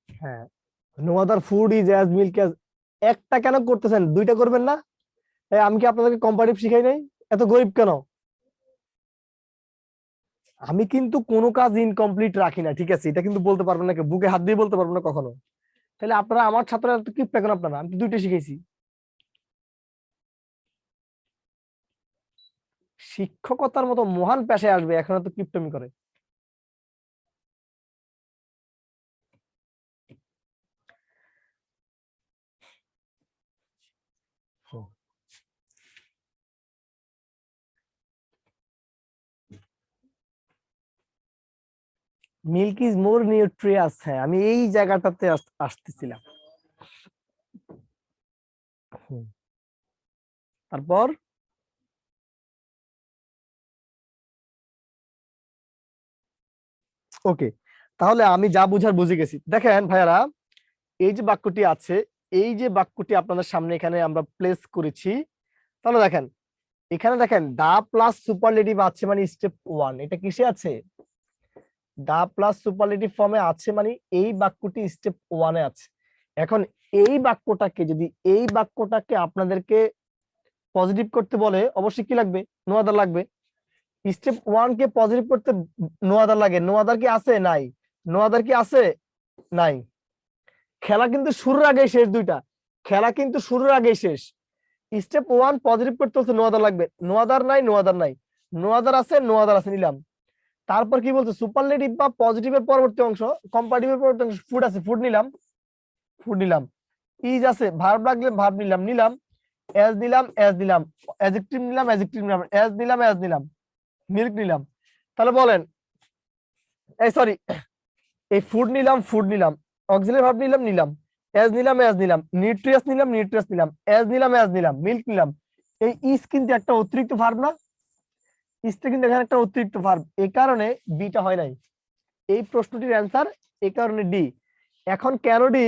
[SPEAKER 1] হ্যাঁ, no other food is as milk as, একটা কেন করতেছেন, দুইটা করবেন না? আমি কি আপনাদেরকে কম্পারেটিভ শিখাই নাই? এত গরিব কেন? আমি কিন্তু কোনো কাজ ইনকমপ্লিট রাখি না, ঠিক আছে? এটা কিন্তু বলতে পারবেন না, বুকে হাত দিয়ে বলতে পারবেন না কখনো। তাহলে আপনারা আমার ছাত্ররা তো কি পেকেন আপনারা, আমি তো দুইটা শিখেছি। শিক্ষকতার মতো মহান পেশায় আসবে, এখন তো কিপটামি করে। Milk is more nutritious. হ্যাঁ, আমি এই জায়গাটাতে আসতেছিলাম। হুম, তারপর ওকে, তাহলে আমি যা বুঝার বুঝে গেছি। দেখেন ভাইয়ারা, এই যে বাক্যটি আছে, এই যে বাক্যটি আপনাদের সামনে এখানে আমরা প্লেস করেছি, তাহলে দেখেন এখানে দেখেন দা প্লাস সুপারলেটিভ আছে মানে স্টেপ 1, এটা কিসে আছে? দা প্লাস সুপারলেটিভ ফর্মে আছে, মানে এই বাক্যটি স্টেপ 1 এ আছে। এখন এই বাক্যটাকে যদি, এই বাক্যটাকে আপনাদেরকে পজিটিভ করতে বলে, অবশ্যই কি লাগবে, নো আদার লাগবে। স্টেপ 1 কে পজিটিভ করতে নো আদার লাগে, নো আদার কি আছে? নাই। নো আদার কি আছে? নাই। খেলা কিন্তু শুরুর আগেই শেষ, দুইটা খেলা কিন্তু শুরুর আগেই শেষ। স্টেপ 1 পজিটিভ করতে হচ্ছে, নো আদার লাগবে, নো আদার নাই, নো আদার নাই, নো আদার আছে, নো আদার আছে, নিলাম। তারপর কি বলছে, সুপারলেটিভ বা পজিটিভের পরবর্তী অংশ, কম্পারেটিভের পরবর্তী অংশ, ফুড আছে, ফুড নিলাম, ফুড নিলাম। ইজ আছে, ভার্ব লাগলে ভার্ব নিলাম, নিলাম। এজ নিলাম, এজ নিলাম। অ্যাডজেক্টিভ নিলাম, অ্যাডজেক্টিভ নিলাম। এজ নিলাম, এজ নিলাম। মিল্ক নিলাম। তাহলে বলেন, এই সরি, এই ফুড নিলাম, ফুড নিলাম, অক্সিলারি ভার্ব নিলাম, নিলাম। এজ নিলাম, এজ নিলাম। নিউট্রিয়াস নিলাম, নিউট্রিয়াস নিলাম। এজ নিলাম, এজ নিলাম। মিল্ক নিলাম। এই ইজ কিন্তু একটা অতিরিক্ত ভার্ব না? ইজটা কিন্তু এখানে একটা অতিরিক্ত ভার্ব, এই কারণে বিটা হয় নাই। এই প্রশ্নটির অ্যান্সার এই কারণে ডি। এখন কেন ডি,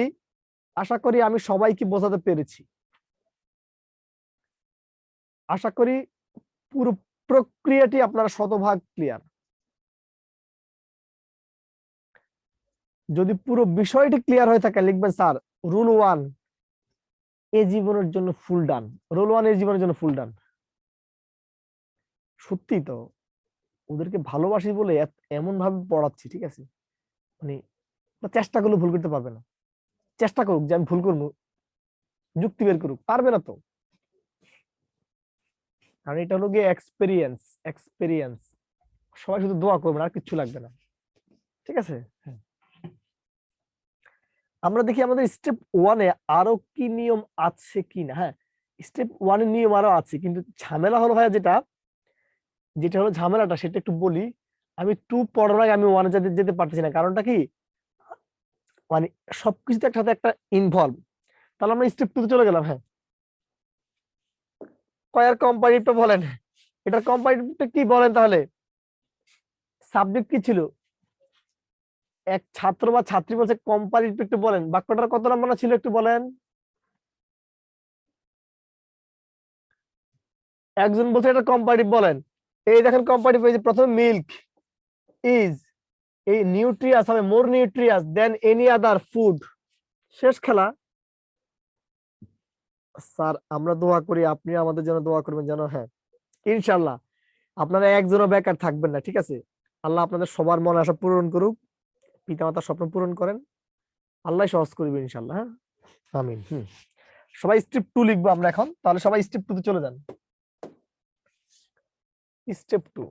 [SPEAKER 1] আশা করি আমি সবাইকে বোঝাতে পেরেছি। আশা করি পুরো প্রক্রিয়াটি আপনারা শতভাগ ক্লিয়ার। যদি পুরো বিষয়টি ক্লিয়ার হয়ে থাকে লিখবেন স্যার রুল 1 এ জীবনের জন্য ফুল ডান, রুল 1 এ জীবনের জন্য ফুল ডান। সত্যি তো ওদেরকে ভালোবাসি বলে এমন ভাবে পড়াচ্ছি, ঠিক আছে, মানে চেষ্টা করলে ভুল করতে পারবে না। চেষ্টা করুক যে আমি ভুল করবো, যুক্তি বের করুক, পারবে না তো। কারণ এটা হলো গিয়ে এক্সপেরিয়েন্স, এক্সপেরিয়েন্স। সবাই শুধু দোয়া করবেন, আর কিছু লাগবে না, ঠিক আছে। হ্যাঁ, আমরা দেখি আমাদের স্টেপ 1 এ আরো কি নিয়ম আছে কিনা। হ্যাঁ, স্টেপ 1 এর নিয়ম আরো আছে, কিন্তু ঝামেলা হলো ভাইয়া যেটা যেটা হলো ঝামেলাটা সেটা একটু বলি। আমি 2 পড়ার আগে আমি 1 যেতে যেতে পারতেছি না, কারণটা কি, মানে সবকিছুতে একসাথে একটা ইনভলভ। তাহলে আমরা স্টেপ 2 তে চলে গেলাম। হ্যাঁ, কয়ার কম্পারেটিভটা বলেন, এটার কম্পারেটিভটা কি বলেন তাহলে। সাবজেক্ট কি ছিল, এক ছাত্র বা ছাত্রী বলছে কম্পারেটিভ, একটু বলেন বাক্যটার কত নম্বর ছিল একটু বলেন। একজন বলছে এটা কম্পারেটিভ, বলেন। এই দেখেন কম্পারেটিভ, এই যে প্রথমে মিল্ক ইজ, এই নিউট্রিয়াস হবে more nutritious than any other food. শেষ খেলা। স্যার আমরা দোয়া করি আপনি আমাদের জন্য দোয়া করবেন যেন, হ্যাঁ ইনশাআল্লাহ আপনারা একজনও বেকার থাকবেন না, ঠিক আছে। আল্লাহ আপনাদের সবার মনে আশা পূরণ করুক, পিতামাতার স্বপ্ন পূরণ করেন, আল্লাহ সহজ করবে ইনশাআল্লাহ। হ্যাঁ, আমিন। সবাই স্টেপ 2 লিখবো আমরা এখন, তাহলে সবাই স্টেপ 2 তে চলে যান। স্টেপ 2।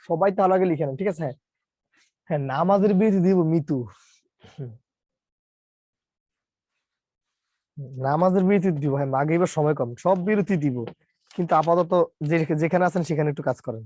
[SPEAKER 1] সবাই তাহলে আগে লিখে নেন, ঠিক আছে? হ্যাঁ হ্যাঁ, নামাজের বিরতি দিব মিতু। নামাজের বিরতি দিব, হ্যাঁ মাগরিবের সময় কম, সব বিরতি দিব, কিন্তু আপাতত যেখানে আছেন সেখানে একটু কাজ করেন।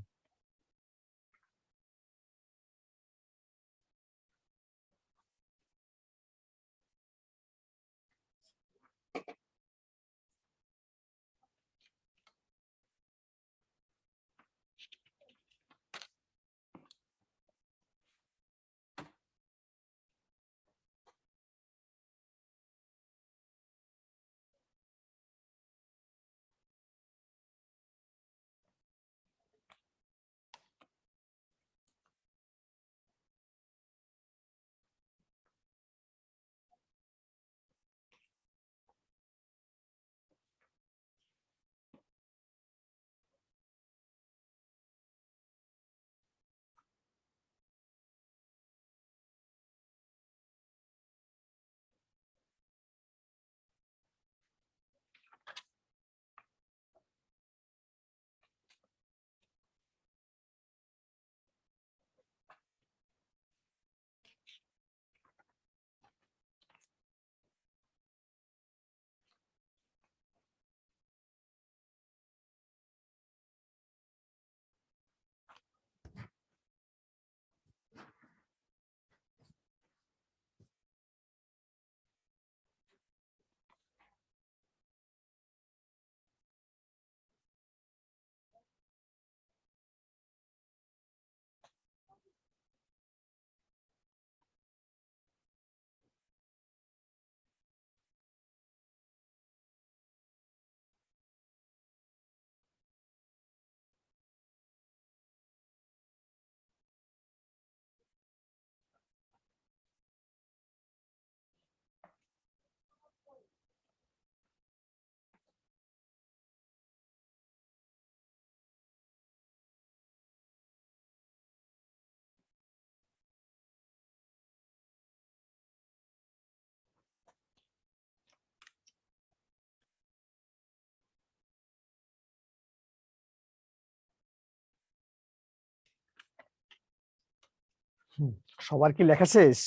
[SPEAKER 1] সবার কি লেখা শেষ?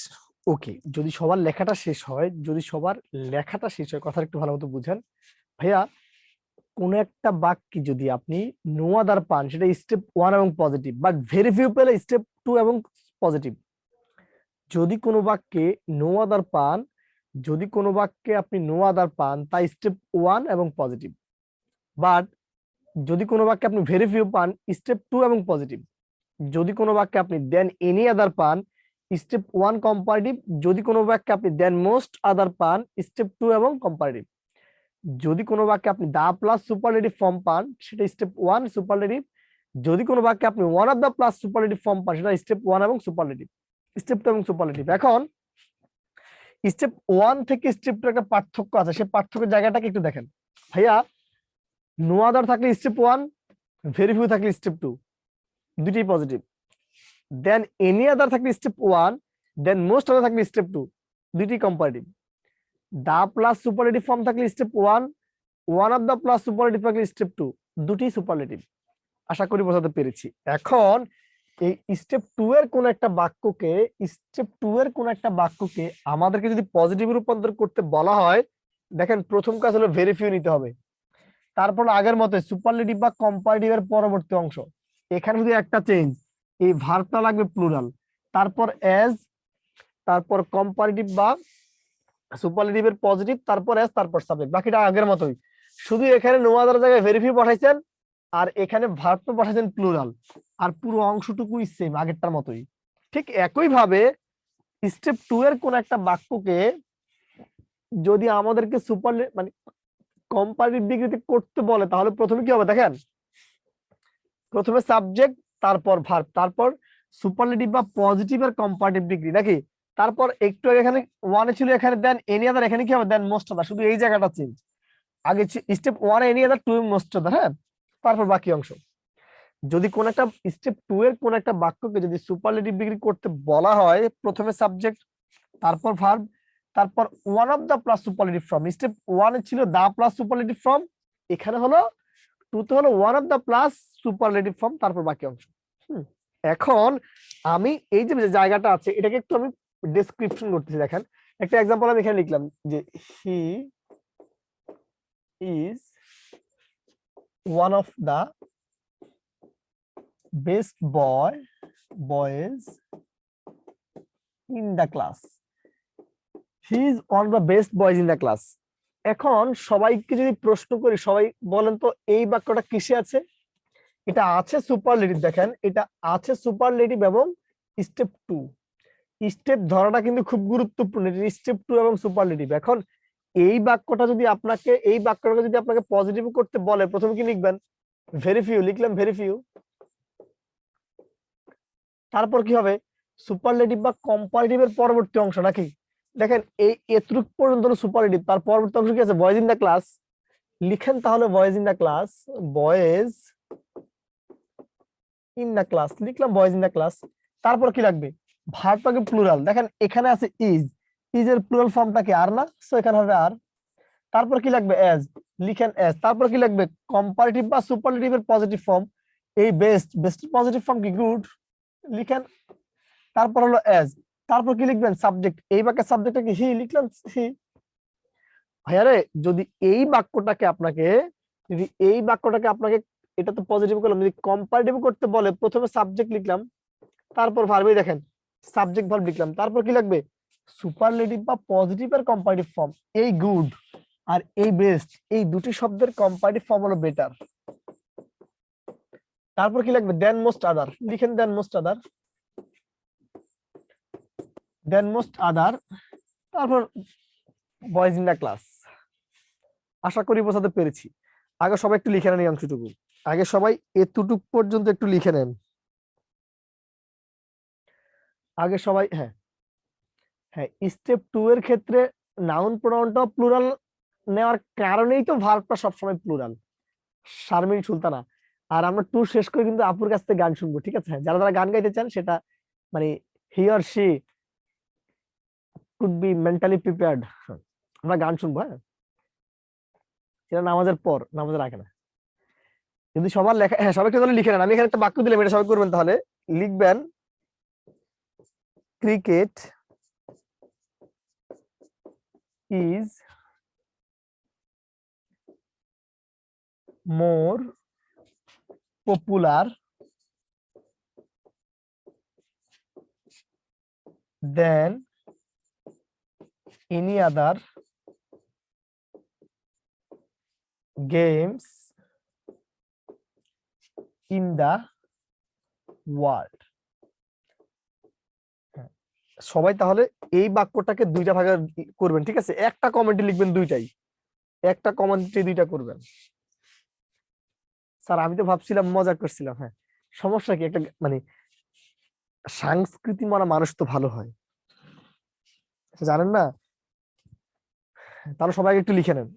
[SPEAKER 1] ওকে, যদি সবার লেখাটা শেষ হয়, কথাটা একটু ভালো মতো বুঝেন। ভাইয়া, কোন একটা বাক্যে যদি আপনি নো আদার পান, সেটা স্টেপ 1 এবং পজিটিভ, বাট ভেরি ফিউ পেলে স্টেপ 2 এবং পজিটিভ। যদি কোনো বাক্যে নো আদার পান, যদি কোনো বাক্যে আপনি নো আদার পান, তা স্টেপ 1 এবং পজিটিভ। বাট যদি কোনো বাক্যে আপনি ভেরি ফিউ পান, স্টেপ 2 এবং পজিটিভ। যদি কোনো বাক্যে আপনি দেন এনি আদার পান, স্টেপ 1 কম্পারেটিভ। যদি কোনো বাক্যে আপনি দেন মোস্ট আদার পান, স্টেপ 2 এবং কম্পারেটিভ। যদি কোনো বাক্যে আপনি দা প্লাস সুপারলেটিভ ফর্ম পান, সেটা স্টেপ 1 সুপারলেটিভ। যদি কোনো বাক্যে আপনি one of the plus superlative form পান, সেটা স্টেপ 1 এবং সুপারলেটিভ, স্টেপ 2 এবং সুপারলেটিভ। এখন স্টেপ 1 থেকে স্টেপ 2 একটা পার্থক্য আছে, সেই পার্থক্যের জায়গাটাকে একটু দেখেন। ভাইয়া, নো আদার থাকলে স্টেপ 1, ভেরি ফিউ থাকলে স্টেপ 2, দুটোই পজিটিভ। দেন এনি আদার থাকলে স্টেপ 1, দেন মোস্ট আদার থাকলে স্টেপ 2, দুটোই comparative. The plus superlative form থাকলে step 1, one of the plus superlative থাকলে স্টেপ 2, দুটোই সুপারলেটিভ। আশা করি বোঝাতে পেরেছি। এখন এই স্টেপ 2 এর কোন একটা বাক্যকে আমাদেরকে যদি পজিটিভ রূপান্তর করতে বলা হয়, দেখেন প্রথম কাজ হলো ভেরি ফিউ নিতে হবে। তারপর আগের মতো সুপারলেটিভ বা কম্পারেটিভ এর পরবর্তী অংশ, এখানে যদি একটা চেঞ্জ, এই ভার্বটা লাগবে প্লুরাল, তারপর এজ, তারপর কম্পারেটিভ বা সুপারলেটিভ এর পজিটিভ, তারপর এজ, তারপর সাবজেক্ট, বাকিটা আগের মতোই। শুধু এখানে নো আদার জায়গায় ভেরি ফিউ পাঠাইছেন, আর এখানে ভার্বটা পাঠাইছেন প্লুরাল, আর পুরো অংশটুকুই সেম আগেরটার মতোই। ঠিক একই ভাবে স্টেপ 2 এর কোন একটা বাক্যকে যদি আমাদেরকে মানে কম্পারেটিভ ডিগ্রিতে করতে বলে, তাহলে প্রথমে কি হবে দেখেন, প্রথমে সাবজেক্ট, তারপর ভার্ব, তারপর সুপারলেটিভ বা পজিটিভ এর কম্পারেটিভ ডিগ্রি, নাকি? তারপর একটু আগে এখানে 1 এ ছিল, এখানে দেন এনি আদার, এখানে কি হবে দেন মোস্ট আদার, শুধু এই জায়গাটা চেঞ্জ। আগে step 1 any other, 2 most other, হ্যাঁ, তারপর বাকি অংশ। যদি কোন একটা স্টেপ 2 এর কোন একটা বাক্যকে যদি সুপারলেটিভ ডিগ্রি করতে বলা হয়, প্রথমে সাবজেক্ট, তারপর ভার্ব, তারপর one of the plus superlative form. Step 1 এ ছিল দা প্লাস সুপারলেটিভ ফর্ম, এখানে হলো টু তে হলো one of the plus superlative form, তারপর বাকি অংশ। এখন আমি এই যে জায়গাটা আছে এটাকে একটু আমি ডেসক্রিপশন করতেছি। দেখেন একটা এক্সাম্পল আমি এখানে লিখলাম যে he is one of the best boys in the class. He is one of the best boys in the class. এখন সবাইকে যদি প্রশ্ন করি, সবাই বলেন তো এই বাক্যটা কিসে আছে? এটা আছে সুপারলেটিভ। দেখেন এটা আছে সুপারলেটিভ এবং স্টেপ টু। স্টেপ ধরাটা কিন্তু খুব গুরুত্বপূর্ণ, স্টেপ টু এবং সুপারলেটিভ। এখন এই বাক্যটা যদি আপনাকে পজিটিভ করতে বলে, প্রথমে কি লিখবেন? ভেরি ফিউ, লিখলাম ভেরি ফিউ। তারপর কি হবে? সুপারলেটিভ বা কম্পারেটিভের পরবর্তী অংশ নাকি? দেখেন এই এতটুক পর্যন্ত সুপারলেটিভ, তার পরবর্তী অংশ কি আছে? Boys in the class. লিখেন তাহলে boys in the class, boys in the class, লিখলাম বয়েজ ইন দা ক্লাস। তারপর কি লাগবে? ভার্বটাকে প্লুরাল। দেখেন এখানে আছে ইজ এর প্লুরাল ফর্মটা কি? আর না, সো এখানে হবে আর। তারপর কি লাগবে? এজ, লিখেন এজ। তারপর কি লাগবে? কম্পারেটিভ বা সুপারলেটিভ এর পজিটিভ ফর্ম, এই বেস্ট পজিটিভ ফর্ম কি? গুড, লিখেন। তারপর হলো এজ। তারপর কি লিখবেন? সাবজেক্ট। এই বাক্যের সাবজেক্টটা কি? হি, লিখলাম হি। ভাইয়া রে, যদি এই বাক্যটাকে আপনাকে এটা তো পজিটিভ করলাম, যদি কম্পারেটিভ করতে বলে প্রথমে সাবজেক্ট লিখলাম, তারপর ভার্বই দেখেন সাবজেক্ট ভার্ব লিখলাম। তারপর কি লাগবে? সুপারলেটিভ বা পজিটিভ এর কম্পারেটিভ ফর্ম। এই গুড আর এই বেস্ট, এই দুটি শব্দের কম্পারেটিভ ফর্ম হলো বেটার। তারপর কি লাগবে? দেন মোস্ট আদার, লিখেন দেন মোস্ট আদার, দেন মোস্ট আদার। তারপর বয়েজ ইন দা ক্লাস। আশা করি বোঝাতে পেরেছি। আগে সবাই একটু লিখে নেন এই অংশটুকু, আগে সবাই এতটুকু পর্যন্ত একটু লিখে নেন আগে সবাই। হ্যাঁ হ্যাঁ, স্টেপ টু এর ক্ষেত্রে নাউন প্রোনাউনটা প্লুরাল নেওয়ার কারণেই তো ভার্বটা সবসময় প্লুরাল। শারমিন সুলতানা। আর আমরা টু শেষ করে কিন্তু আপুর কাছ থেকে গান শুনবো, ঠিক আছে? যারা যারা গান গাইতে চান সেটা মানে he or she could be mentally prepared. আমরা গান শুনবো, হ্যাঁ, সেটা নামাজের পর, নামাজের আগে না। যদি সবার লেখা, হ্যাঁ সবাইকে তাহলে লিখে নেন। আমি এখানে একটা বাক্য দিলাম, এটা সবাই করবেন। তাহলে লিখবেন cricket is more popular than any other games in the world. সবাই তাহলে এই বাক্যটাকে দুইটা ভাগে করবেন, ঠিক আছে? একটা কমেন্টে লিখবেন দুইটাই, একটা কমেন্টে দুইটা করবেন। স্যার আমি তো ভাবছিলাম মজা করছিলাম। হ্যাঁ, সমস্যা কি? একটা মানে সংস্কৃতি মানা মানুষ তো ভালো হয়, জানেন না? তাহলে সবাই একটু লিখে নেন।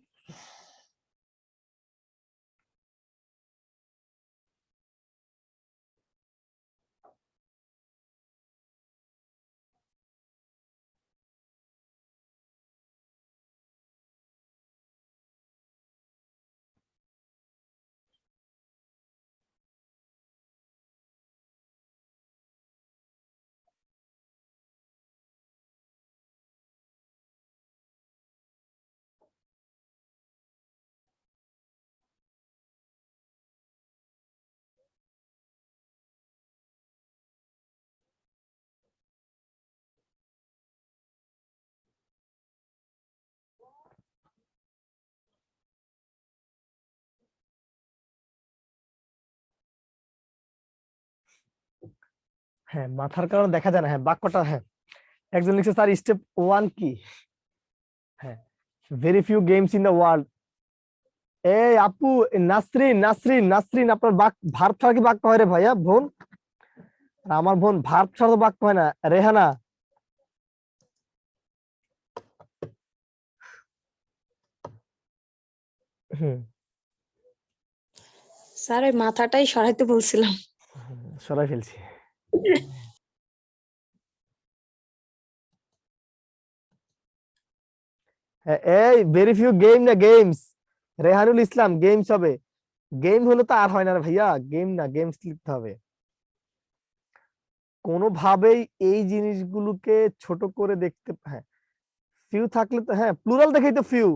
[SPEAKER 1] হ্যাঁ, মাথার কারণে দেখা যায় না। হ্যাঁ, বাক্যটা, হ্যাঁ একজন লিখছে স্যার স্টেপ ওয়ান কি? হ্যাঁ, very few games in the world. এই আপু, নাসরিন নাসরিন নাসরিন, আপনার ভার্ব ছাড়া কি বাক্য হয় রে ভাইয়া? বোন, আমার বোন, ভার্ব ছাড়া তো বাক্য হয় না। রেহানা, হুম,
[SPEAKER 8] স্যার ওই মাথাটাই সরাইতে বলছিলাম।
[SPEAKER 1] সরাই ফেলছি। হ্যাঁ, এই ভেরি ফিউ গেম না গেমস, রেহানুল ইসলাম, গেমস হবে। গেম হলে তো আর হয় না রে ভাইয়া, গেম না, গেমস লিখতে হবে। কোনোভাবেই এই জিনিসগুলোকে ছোট করে দেখতে, হ্যাঁ ফিউ থাকলে তো, হ্যাঁ প্লুরাল দেখেই তো ফিউ।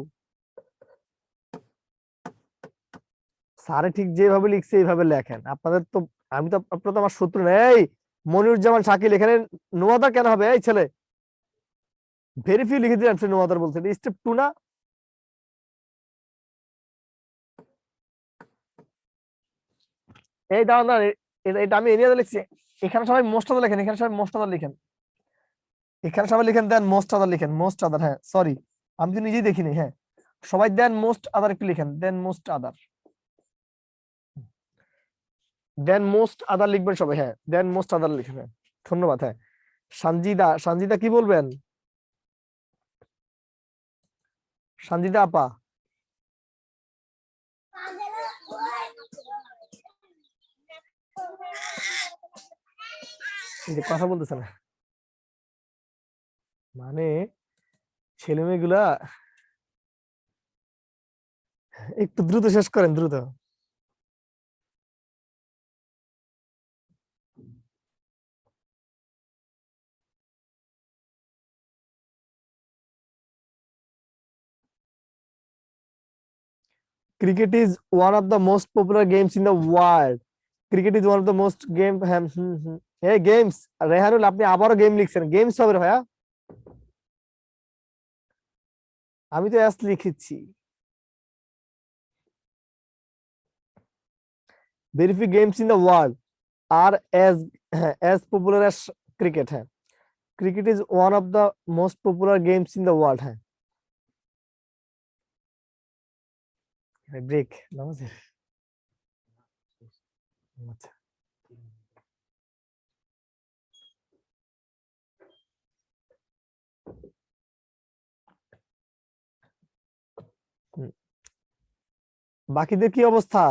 [SPEAKER 1] স্যারে ঠিক যেভাবে লিখছে এইভাবে লেখেন আপনাদের তো। আমি তো, আপনারা তো আমার শত্রু না। এই মনিরুজ্জামান শাকিল, এখানে নো আদার কেন হবে? এই ছেলে ভেরি ফিউ লিখে দিলেন, নো আদার বলছে, স্টেপ 2 না? এই দাঁড়ান দাঁড়ান, এটা আমি এরিয়া লিখছি। এখানে সবাই মোস্ট আদার লেখেন, এখানে সবাই মোস্ট আদার লিখেন, এখানে সবাই লিখেন দেন মোস্ট আদার লিখেন, মোস্ট আদার। হ্যাঁ সরি, আমি তো নিজেই দেখিনি। হ্যাঁ সবাই দেন মোস্ট আদার একটু লিখেন, দেন মোস্ট আদার, দেন মোস্ট আদার লিখবেন সবাই। হ্যাঁ দেন মোস্ট আদার লিখেন। হ্যাঁ ধন্যবাদ। হ্যাঁ সঞ্জিদা, সঞ্জিদা কি বলবেন? সঞ্জিদা আপা, এই যে কথা বলতেছে না, মানে ছেলে মেয়েগুলা একটু দ্রুত শেষ করেন, দ্রুত। Cricket is one of the most popular games in the world. Cricket is one of the most game. এই গেমস, রেহানুল আপনি আবারও গেম লিখছেন, গেমস হবে রে ভাইয়া, আমি তো এস লিখেছি। Very few games in the world are as popular as cricket. হ্যাঁ cricket is one of the most popular games in the world. হ্যাঁ ব্রেক নামাজের, আচ্ছা হুম। বাকিদের কি অবস্থা?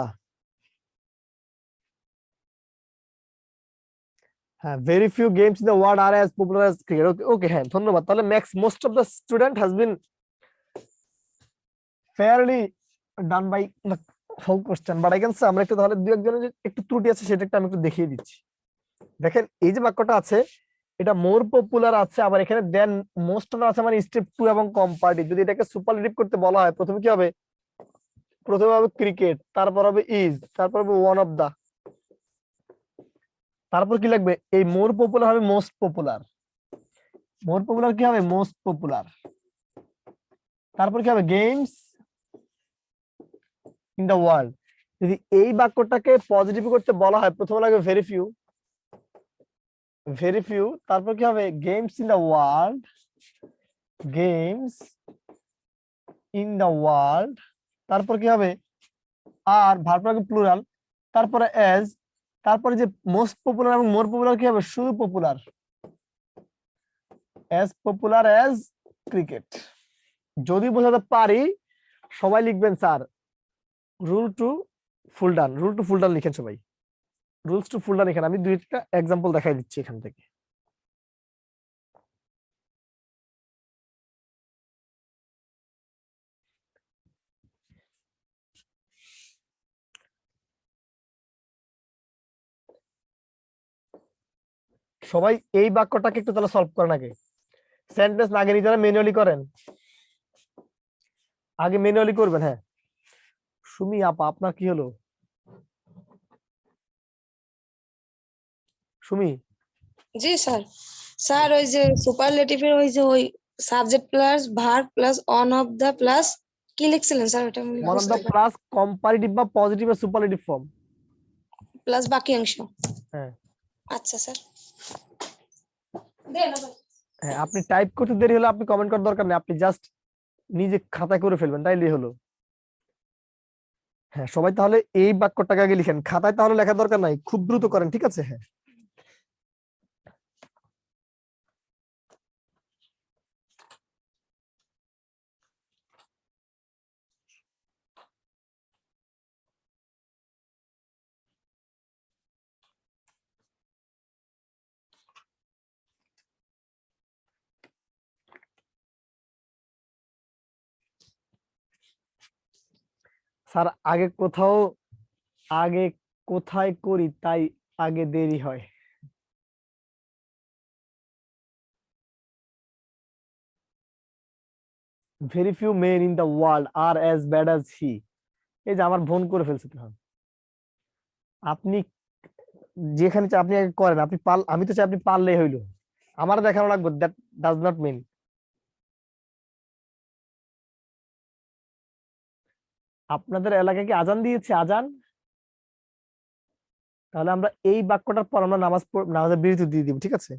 [SPEAKER 1] হ্যাঁ very few games in the world are as popular as cricket. Okay, okay, হ্যাঁ ধন্যবাদ। তাহলে most of the student has been fairly done by the whole question, but I can say আমরা একটু তাহলে দুই একজনের যে একটু ত্রুটি আছে সেটা একটু আমি একটু দেখিয়ে দিচ্ছি। দেখেন এই যে বাক্যটা আছে, এটা মোর পপুলার আছে, আবার এখানে দেন মোস্ট আছে, মানে স্টেপ 2 এবং কম্পারেটিভ। যদি এটাকে সুপারলেটিভ করতে বলা হয়, প্রথমে কি হবে? প্রথমে হবে ক্রিকেট, তারপর হবে ইজ, তারপর হবে ওয়ান অফ দা, তারপর কি লাগবে? এই মোর পপুলার হবে মোস্ট পপুলার, মোর পপুলার কি হবে? মোস্ট পপুলার, তারপর কি হবে? Games in the world. যদি এই বাক্যটাকে পজিটিভ করতে বলা হয়, প্রথমে লাগবে ভেরি ফিউ, ভেরি ফিউ, তারপর কি হবে? Games in the world, games in the world, তারপর কি হবে? আর ভার্ব লাগে প্লুরাল, তারপরে এজ, তারপরে যে মোস্ট পপুলার এবং মোর পপুলার কি হবে? শুধু popular, as popular as cricket। যদি বোঝাতে পারি সবাই লিখবেন স্যার রুল টু ফুল ডান, রুল টু ফুল ডান লিখেন সবাই, রুলস টু ফুল ডান লিখেন। আমি দুইটা এক্সাম্পল দেখাই দিচ্ছি এখান থেকে। সবাই এই বাক্যটাকে একটু তাহলে সলভ করেন আগে, সেন্টেন্স না আগে নিজেরা ম্যানুয়ালি করেন, আগে ম্যানুয়ালি করবেন। হ্যাঁ সুমি আপা আপনার কি হলো? সুমি,
[SPEAKER 8] জি স্যার। স্যার ওই যে সুপারলেটিভের ওই subject plus verb plus one of the plus কি লিখছিলেন স্যার? ওটা আমি
[SPEAKER 1] ওয়ান অফ দা
[SPEAKER 8] বুঝতে পারি
[SPEAKER 1] প্লাস কম্পারেটিভ বা পজিটিভ বা সুপারলেটিভ ফর্ম।
[SPEAKER 8] প্লাস বাকি অংশ।
[SPEAKER 1] হ্যাঁ
[SPEAKER 8] আচ্ছা স্যার।
[SPEAKER 1] হ্যাঁ আপনি টাইপ করতে দেরি হলে আপনি কমেন্ট করার দরকার নেই, আপনি জাস্ট নিজে খাতায় করে ফেলবেন, তাইলেই হলো। হ্যাঁ সবাই তাহলে এই বাক্যটাকে আগে লিখেন, খাতায় তাহলে লেখার দরকার নাই, খুব দ্রুত করেন, ঠিক আছে? হ্যাঁ স্যার আগে কোথাও আগে কোথায় করি তাই আগে দেরি হয়। Very few men in the world are as bad as he. এই যে আমার বোন করে ফেলছে তখন। আপনি যেখানে আপনি আগে করেন, আপনি আমি তো চাই আপনি পারলেই হইলো, আমার দেখানো লাগবে দ্যাট ডাজ নট মিন। আপনাদের এলাকায় কি আজান দিয়েছে? আজান? তাহলে আমরা এই বাক্যটার পর আমরা নামাজের বিরতি দিয়ে দিব, ঠিক আছে?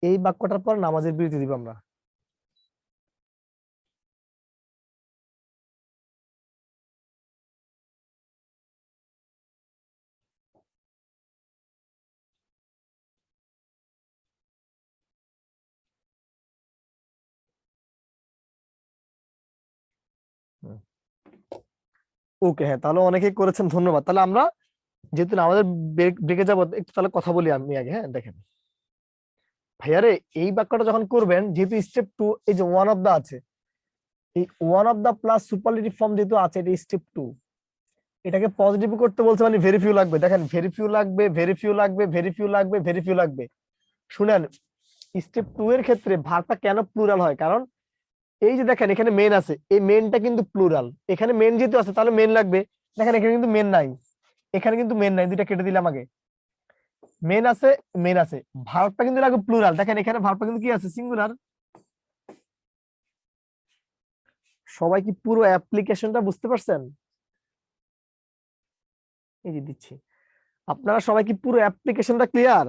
[SPEAKER 1] এই বাক্যটার পর নামাজের বিরতি দিব আমরা। ওকে, হ্যাঁ, তাহলে অনেকেই করেছেন, ধন্যবাদ। তাহলে আমরা যেহেতু আমাদের ব্রেকে যাবো, একটু তাহলে কথা বলি আমি আগে। হ্যাঁ, দেখেন ভাইয়ারে, এই বাক্যটা যখন করবেন, যেহেতু স্টেপ 2, এই যে ওয়ান অফ দা আছে, এই one of the plus superlative form যেহেতু আছে, এটা স্টেপ 2, এটাকে পজিটিভ করতে বলছে, মানে ভেরি ফিউ লাগবে। দেখেন, ভেরি ফিউ লাগবে, ভেরি ফিউ লাগবে, ভেরি ফিউ লাগবে, ভেরি ফিউ লাগবে। শুনেন, স্টেপ 2 এর ক্ষেত্রে ভার্বটা কেন প্লুরাল হয়? কারণ এই যে দেখেন এখানে মেন আছে, এই মেনটা কিন্তু প্লুরাল, এখানে মেন যেহেতু আছে তাহলে মেন লাগবে। দেখেন এখানে কিন্তু মেন নাই, এখানে কিন্তু মেন নাই, দুইটা কেটে দিলাম আগে। মেন আছে, মেন আছে, ভার্বটা কিন্তু লাগবে প্লুরাল। দেখেন এখানে ভার্বটা কিন্তু কি আছে? সিঙ্গুলার। সবাই কি পুরো অ্যাপ্লিকেশনটা বুঝতে পারছেন? এই যে দিচ্ছি, আপনারা সবাই কি পুরো অ্যাপ্লিকেশনটা ক্লিয়ার?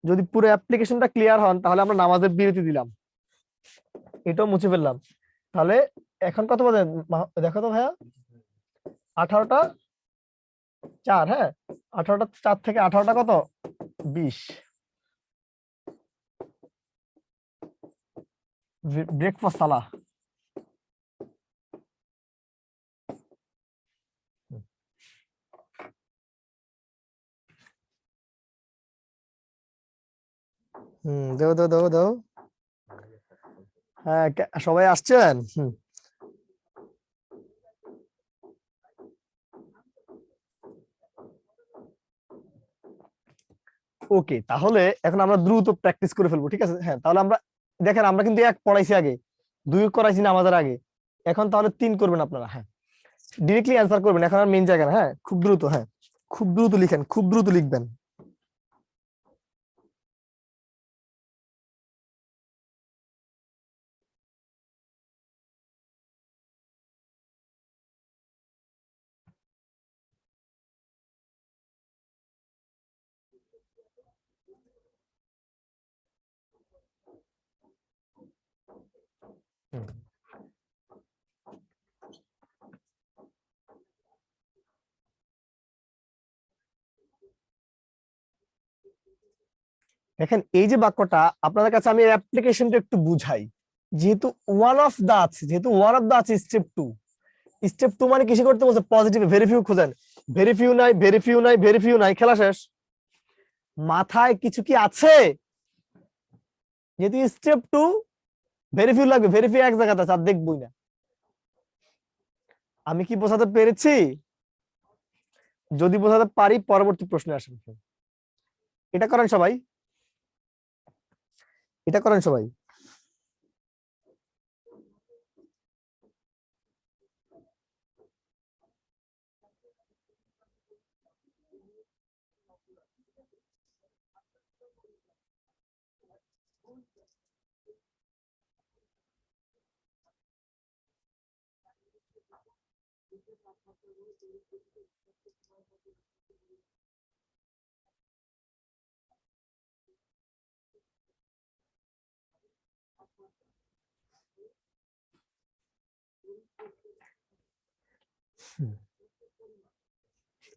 [SPEAKER 1] যদি পুরো অ্যাপ্লিকেশনটা ক্লিয়ার হন তাহলে আমরা নামাজের বিরতি দিলাম, এটাও মুছে ফেললাম। তাহলে এখন কত বাজে দেখো তো ভাইয়া? 18টা 4। হ্যাঁ, 18টা 4 থেকে 18টা কত? 20। ব্রেকফাস্ট সালা। দাও দাও দাও দাও। হ্যাঁ, সবাই আসছেন? ওকে, তাহলে এখন আমরা দ্রুত প্র্যাকটিস করে ফেলবো, ঠিক আছে? হ্যাঁ, তাহলে আমরা দেখেন, আমরা কিন্তু 1 পড়াইছি আগে, 2 করাইছি না আমাদের আগে, এখন তাহলে 3 করবেন আপনারা। হ্যাঁ, ডিরেক্টলি অ্যান্সার করবেন, এখন আর মেইন জায়গা না। হ্যাঁ, খুব দ্রুত, হ্যাঁ খুব দ্রুত লিখেন, খুব দ্রুত লিখবেন। দেখেন এই যে বাক্যটা, আপনাদের কাছে আমি অ্যাপ্লিকেশনটা একটু বুঝাই। যেহেতু ওয়ান অফ দা আছে, যেহেতু ওয়ান অফ দা আছে, স্টেপ 2, স্টেপ 2 মানে কিসে করতে বলছে? পজিটিভ। ভেরি ফিউ খুঁজেন, ভেরি ফিউ নাই, ভেরি ফিউ নাই, ভেরি ফিউ নাই, খেলা শেষ। মাথায় কিছু কি আছে? যেহেতু স্টেপ 2, ভেরি ফিউ লাগবে, ভেরি ফিউ এক জায়গাতে আছে, আর দেখবই না। আমি কি বোঝাতে পেরেছি? যদি বোঝাতে পারি পরবর্তী প্রশ্নে আসেন। এটা করেন সবাই, এটা করেন সবাই।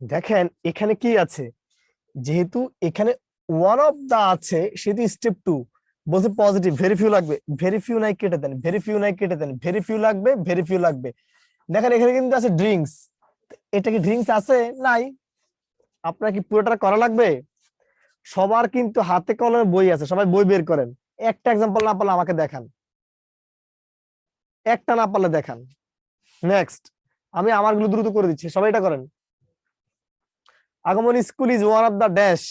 [SPEAKER 1] দেখেন এখানে কি আছে? যেহেতু এখানে ওয়ান অফ দা আছে, সেহেতু স্টেপ 2 বলছে পজিটিভ। ভেরি ফিউ লাগবে, ভেরি ফিউ নাই, কেটে দেন, ভেরি ফিউ নাই, কেটে দেন, ভেরি ফিউ লাগবে, ভেরি ফিউ লাগবে। দেখেন এখানে কিন্তু আছে ড্রিঙ্কস, এটা কি ড্রিঙ্কস আছে? নাই। আপনার কি পুরোটা করা লাগবে? সবার কিন্তু হাতে কলমে বই আছে, সবাই বই বের করেন। একটা এক্সাম্পল না পারলে আমাকে দেখান। একটা না পারলে দেখান। নেক্সট, আমি আমারগুলো দ্রুত করে দিচ্ছি, সবাই এটা করেন। আগমন school is one of the dash.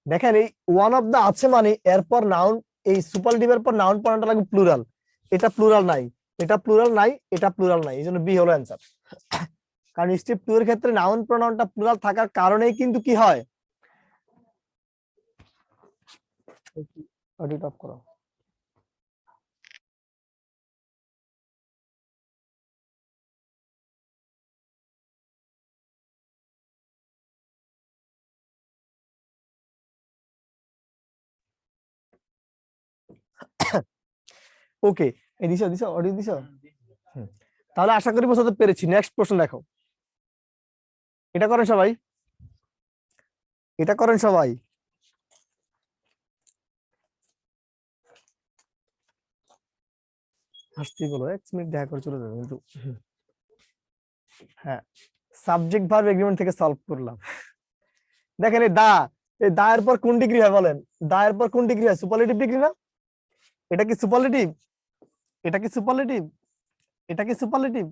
[SPEAKER 1] দেখেন এই ওয়ান অফ দা আছে মানে এরপর নাউন, এই সুপারলেটিভের পর নাউন পড়াটা লাগবে প্লুরাল। এটা প্লুরাল নাই, এটা প্লুরাল নাই, এটা প্লুরাল নাই, এই জন্য বি হলো অ্যান্সার। কারণ স্টেপ 2 এর ক্ষেত্রে নাউন প্রোনাউনটা প্লুরাল থাকার কারণেই কিন্তু কি হয়, অডিট অফ করো। ওকে, এই দিছো দিছো অডিও দিছো। তাহলে আশা করি বোঝাতে পেরেছি। নেক্সট প্রশ্ন দেখো, এটা করেন সবাই, এটা করেন সবাই। আসতেই বলো, 1 মিনিট দেখা করে চলে যাবে কিন্তু। হ্যাঁ, সাবজেক্ট ভার্ব এগ্রিমেন্ট থেকে সলভ করলাম। দেখেন এই দা এর পর কোন ডিগ্রি হয় বলেন? দা এর পর কোন ডিগ্রি হয়? সুপারলেটিভ ডিগ্রি না? এটা কি সুপারলেটিভ? এটা কি সুপারলেটিভ? এটা কি সুপারলেটিভ?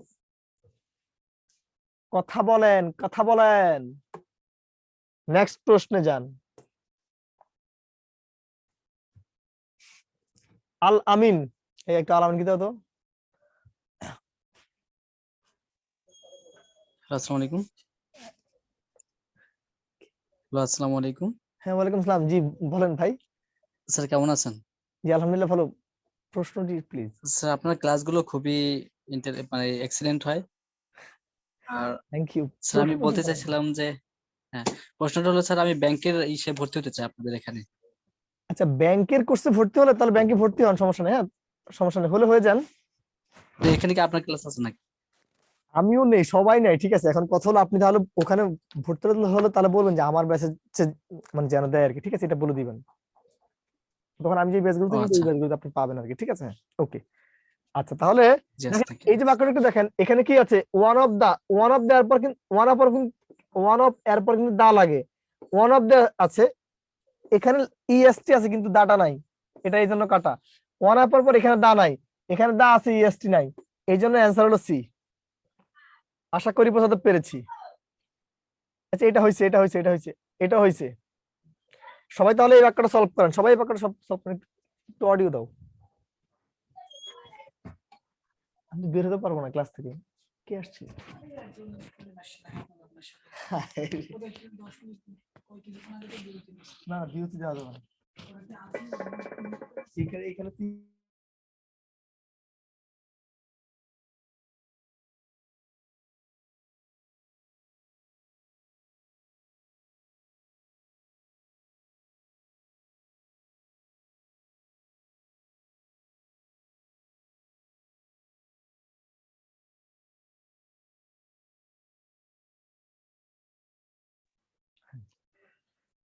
[SPEAKER 1] কথা বলেন, কথা বলেন। নেক্সট প্রশ্নে যান। আল আমিন, এই একটা আল আমিন কি দাও তো।
[SPEAKER 9] আসসালামু আলাইকুম। হ্যালো, আসসালামু আলাইকুম।
[SPEAKER 1] হ্যাঁ, ওয়ালাইকুম আসসালাম। জি বলেন ভাই।
[SPEAKER 9] স্যার কেমন আছেন?
[SPEAKER 1] জি আলহামদুলিল্লাহ ভালো। প্রশ্নটি প্লিজ।
[SPEAKER 9] স্যার আপনার ক্লাসগুলো খুবই মানে এক্সিলেন্ট হয়। আর
[SPEAKER 1] থ্যাংক ইউ।
[SPEAKER 9] স্যার আমি বলতে চাইছিলাম যে হ্যাঁ, প্রশ্নটা হলো স্যার আমি ব্যাংকের ইসে ভর্তি হতে চাই আপনাদের এখানে।
[SPEAKER 1] আচ্ছা, ব্যাংকের কোর্সে ভর্তি হলে তাহলে ব্যাংকে ভর্তি হন, সমস্যা নেই। হ্যাঁ, সমস্যা নেই, হলে হয়ে যান।
[SPEAKER 9] তো এখানে কি আপনার ক্লাস আছে নাকি?
[SPEAKER 1] আমিও নেই, সবাই নেই, ঠিক আছে। এখন কথা হলো আপনি তাহলে ওখানে ভর্তি হলে তাহলে বলবেন যে আমার ব্যাচে মানে যেন দেয় আর কি, ঠিক আছে, এটা বলে দিবেন। তখন আমি যে ব্যাচগুলো
[SPEAKER 9] ও
[SPEAKER 1] থেকে ওই
[SPEAKER 9] আচ্ছা,
[SPEAKER 1] ব্যাচগুলোতে আপনি পাবেন আর কি, ঠিক আছে। ওকে, আচ্ছা তাহলে
[SPEAKER 9] জি
[SPEAKER 1] দেখেন
[SPEAKER 9] থ্যাংক ইউ।
[SPEAKER 1] এই যে বাক্যটা একটু দেখেন, এখানে কি আছে? One of the, one of the এরপর কিন্তু ওয়ান অফ এরপর কিন্তু দা লাগে। ওয়ান অফ দা আছে, এখানে ইএসটি আছে কিন্তু দাটা নাই, এটা এই জন্য কাটা। ওয়ান অফ এর পর এখানে দা নাই, এখানে দা আছে, ইএসটি নাই, এই জন্য অ্যান্সার হলো সি। আশা করি বোঝাতে পেরেছি। আচ্ছা, এটা হয়েছে, এটা হয়েছে, এটা হয়েছে, এটা হয়েছে। সবাই তাহলে এই বাক্যটা সলভ করেন, সবাই এই বাক্যটা সলভ করেন। একটু অডিও দাও। আমি বের হতে পারবো না ক্লাস থেকে। কে আসছে? না, বিরতি দেওয়া যাবে না। এখানে এখানে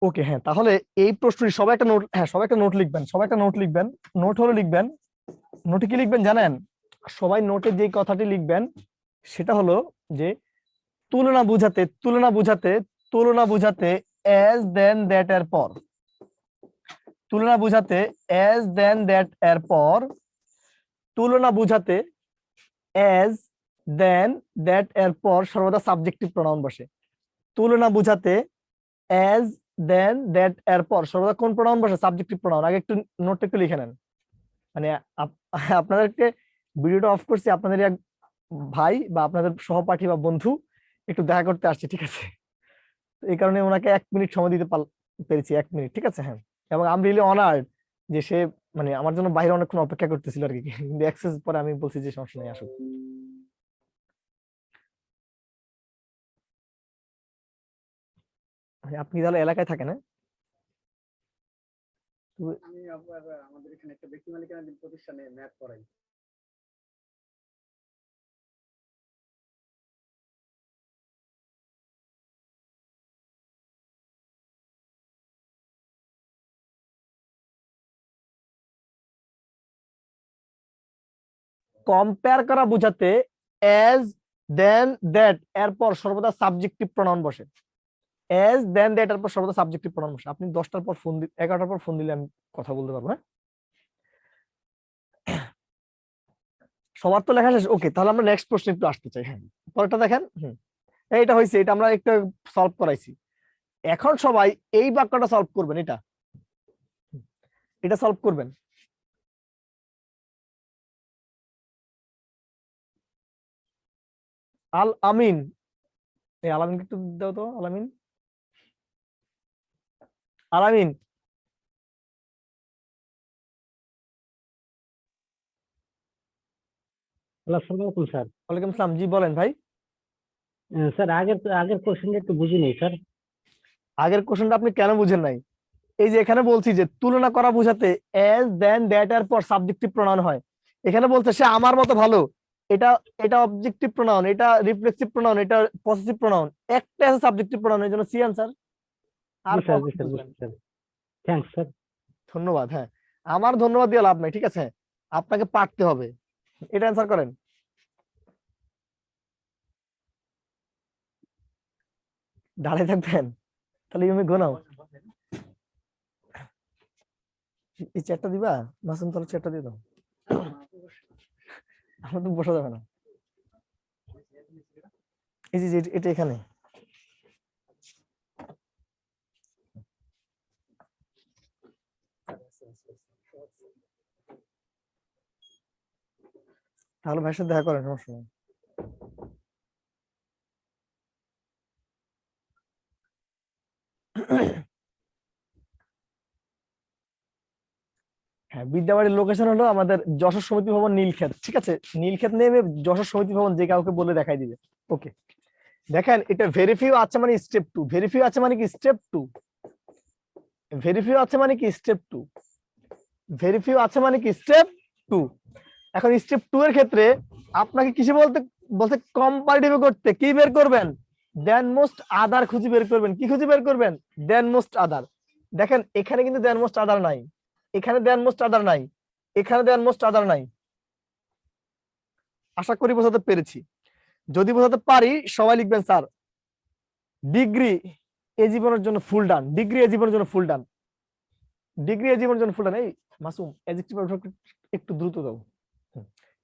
[SPEAKER 1] ওকে, হ্যাঁ তাহলে এই প্রশ্নটি সবাই একটা নোট, হ্যাঁ সবাই একটা নোট লিখবেন, সবাই একটা নোট লিখবেন। নোট হলো লিখবেন, নোটে কি লিখবেন জানেন? সবাই নোটে যে কথাটি লিখবেন সেটা হলো যে তুলনা বুঝাতে, তুলনা বুঝাতে, তুলনা বুঝাতে এজ দেন দ্যাট এর পর, তুলনা বুঝাতে এজ দেন দ্যাট এর পর, তুলনা বুঝাতে এজ দেন দ্যাট এর পর সর্বদা সাবজেক্টিভ প্রোনাউন বসে। তুলনা বুঝাতে এজ দেন দ্যাট এর পর সর্বদা কোন প্রোনাউন বসে? Subjective pronoun. আগে একটু নোটটা একটু লিখে নেন। মানে আপনাদেরকে ভিডিওটা অফ করছি, আপনাদের এক ভাই বা আপনাদের সহপাঠী বা বন্ধু একটু দেখা করতে আসছে, ঠিক আছে। তো এই কারণে ওনাকে 1 মিনিট সময় দিতে পেরেছি, 1 মিনিট, ঠিক আছে। হ্যাঁ, এবং আই এম রিয়েলি অনার্ড যে সে মানে আমার জন্য বাইরে অনেকক্ষণ অপেক্ষা করতেছিল আর কি, কিন্তু অ্যাক্সেস পরে আমি বলছি যে সমস্যা নেই, আসুক। মানে আপনি তাহলে এলাকায় থাকেন? হ্যাঁ, আমি আবার আমাদের এখানে একটা ব্যক্তি মালিকানাধীন প্রতিষ্ঠানে ম্যাথ পড়াই। কম্পেয়ার করা বোঝাতে এজ দেন দ্যাট এরপর সর্বদা সাবজেক্টিভ প্রনাউন বসে। এজ দেন দ্যাট এরপর সর্বদা সাবজেক্টিভ প্রনাউন বসে। আপনি 10টার পর ফোন 11টার পর ফোন দিলে আমি কথা বলতে পারবো। হ্যাঁ, সবার তো লেখা শেষ। ওকে, তাহলে আমরা নেক্সট প্রশ্ন একটু আসতে চাই। হ্যাঁ, পরেরটা দেখেন। এইটা হয়েছে, এটা আমরা একটু সলভ করাইছি। এখন সবাই এই বাক্যটা সলভ করবেন। এটা সলভ করবেন। আল আমিন, এই আলামিন একটু দাও তো। আলামিন, আলামিন।
[SPEAKER 10] আসসালামু আলাইকুম স্যার।
[SPEAKER 1] ওয়ালাইকুম আসসালাম। জি বলেন ভাই।
[SPEAKER 10] স্যার আগের কোশ্চেনটা একটু বুঝিনি স্যার।
[SPEAKER 1] আগের কোশ্চেনটা আপনি কেন বুঝেন নাই? এই যে এখানে বলছি যে তুলনা করা বোঝাতে এজ দেন দ্যাট এর পর সাবজেক্টিভ প্রনাউন হয়। এখানে বলছে সে আমার মতো ভালো, এটা এটা অবজেক্টিভ প্রনাউন, এটা রিফ্লেক্সিভ প্রনাউন, এটা পসেসিভ প্রনাউন, একটা আছে সাবজেক্টিভ প্রনাউন, এর জন্য সি আনসার। আর
[SPEAKER 10] জি স্যার, জি
[SPEAKER 1] কখন
[SPEAKER 10] স্যার,
[SPEAKER 1] বুঝবেন?
[SPEAKER 10] Sir thanks sir.
[SPEAKER 1] ধন্যবাদ। হ্যাঁ, আমার ধন্যবাদ দিয়ে লাভ নাই, ঠিক আছে? আপনাকে পারতে হবে। এটা অ্যান্সার করেন। দাঁড়িয়ে থাকবেন তাহলে তুমি গোনাও। এই চ্যাটটা দিবা মাসুম, তাহলে চ্যাটটা দিয়ে দাও। আমার তো বসা যাবে না। এই যে এটা এখানে। তাহলে ভাইয়ের সাথে দেখা করেন, সমস্যা নেই। হ্যাঁ, বিদ্যাবাড়ির লোকেশন হলো আমাদের যশোর সমিতি ভবন, নীলক্ষেত। ঠিক আছে, নীলক্ষেত নেমে যশোর সমিতি ভবন যে কাউকে বলে দেখাই দিবে। ওকে, দেখেন এটা ভেরিফিউ আছে মানে স্টেপ 2, ভেরিফিউ আছে মানে কি স্টেপ 2, ভেরিফিউ আছে মানে কি স্টেপ 2, ভেরিফিউ আছে মানে কি স্টেপ 2। এখন স্টেপ 2 এর ক্ষেত্রে আপনাকে কিসে বলতে কম্পারেটিভ করতে কি বের করবেন? দেন মোস্ট আদার খুঁজে বের করবেন। কি খুঁজে বের করবেন? দেন মোস্ট আদার। দেখেন এখানে কিন্তু দেন মোস্ট আদার নাই, এখানে দেন মোস্ট আদার নাই, এখানে দেন মোস্ট আদার নাই। আশা করি বোঝাতে পেরেছি। যদি বোঝাতে পারি সবাই লিখবেন স্যার ডিগ্রি এ জীবনের জন্য ফুল ডান, ডিগ্রি এ জীবনের জন্য ফুল ডান, ডিগ্রি এ জীবনের জন্য ফুল ডান। এই মাসুম অ্যাডজেক্টিভ একটু দ্রুত দাও।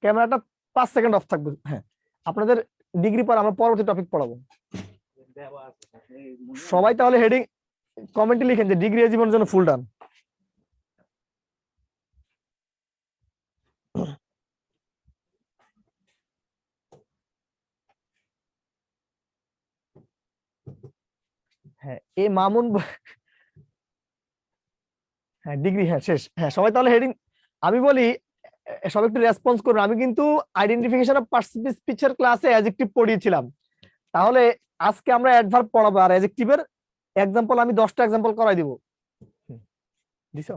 [SPEAKER 1] ক্যামেরাটা 5 সেকেন্ড অফ থাকবে। হ্যাঁ, আপনাদের ডিগ্রি পর আমরা পরবর্তী টপিক পড়াবো। সবাই তাহলে হেডিং কমেন্টে লিখেন যে ডিগ্রি এ জীবনের জন্য ফুল ডান। হ্যাঁ, এ মামুন হ্যাঁ ডিগ্রি, হ্যাঁ শেষ। হ্যাঁ, সবাই তাহলে হেডিং আমি বলি, সবাই একটু রেসপন্স করুন। আমি কিন্তু আইডেন্টিফিকেশন অফ পার্সিভ স্পিচের ক্লাসে অ্যাডজেক্টিভ পড়িয়েছিলাম। তাহলে আজকে আমরা অ্যাডভার্ব পড়াবো, আর অ্যাডজেক্টিভের এক্সাম্পল আমি 10টা এক্সাম্পল করাই দিব। দিছো?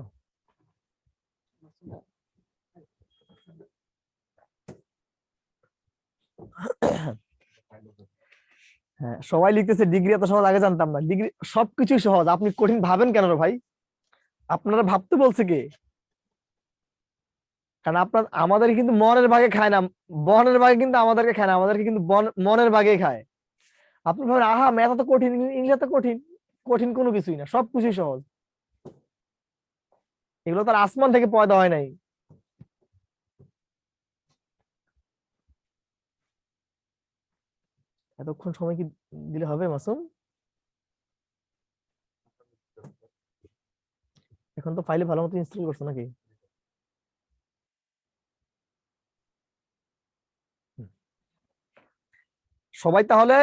[SPEAKER 1] হ্যাঁ, সবাই লিখতেছে ডিগ্রি এত সহজ, আগে জানতাম না। ডিগ্রি সবকিছুই সহজ, আপনি কঠিন ভাবেন কেন রে ভাই? আপনারা ভাবতে বলছে কে? কারণ আমাদের কিন্তু মনের ভাগে খায় না, বনের ভাগে কিন্তু আমাদেরকে খায় না, আমাদেরকে কিন্তু মনের ভাগে খায়। আপনি ভাবেন আহা ম্যাথ এত কঠিন, ইংলিশ এত কঠিন। কঠিন কোনো কিছুই না, সবকিছুই সহজ। এগুলো তো আর আসমান থেকে পয়দা হয় নাই। এতক্ষণ সময় কি দিলে হবে মাসুম? এখন তো ফাইলে ভালো মতো ইনস্টল করছো নাকি? সবাই তাহলে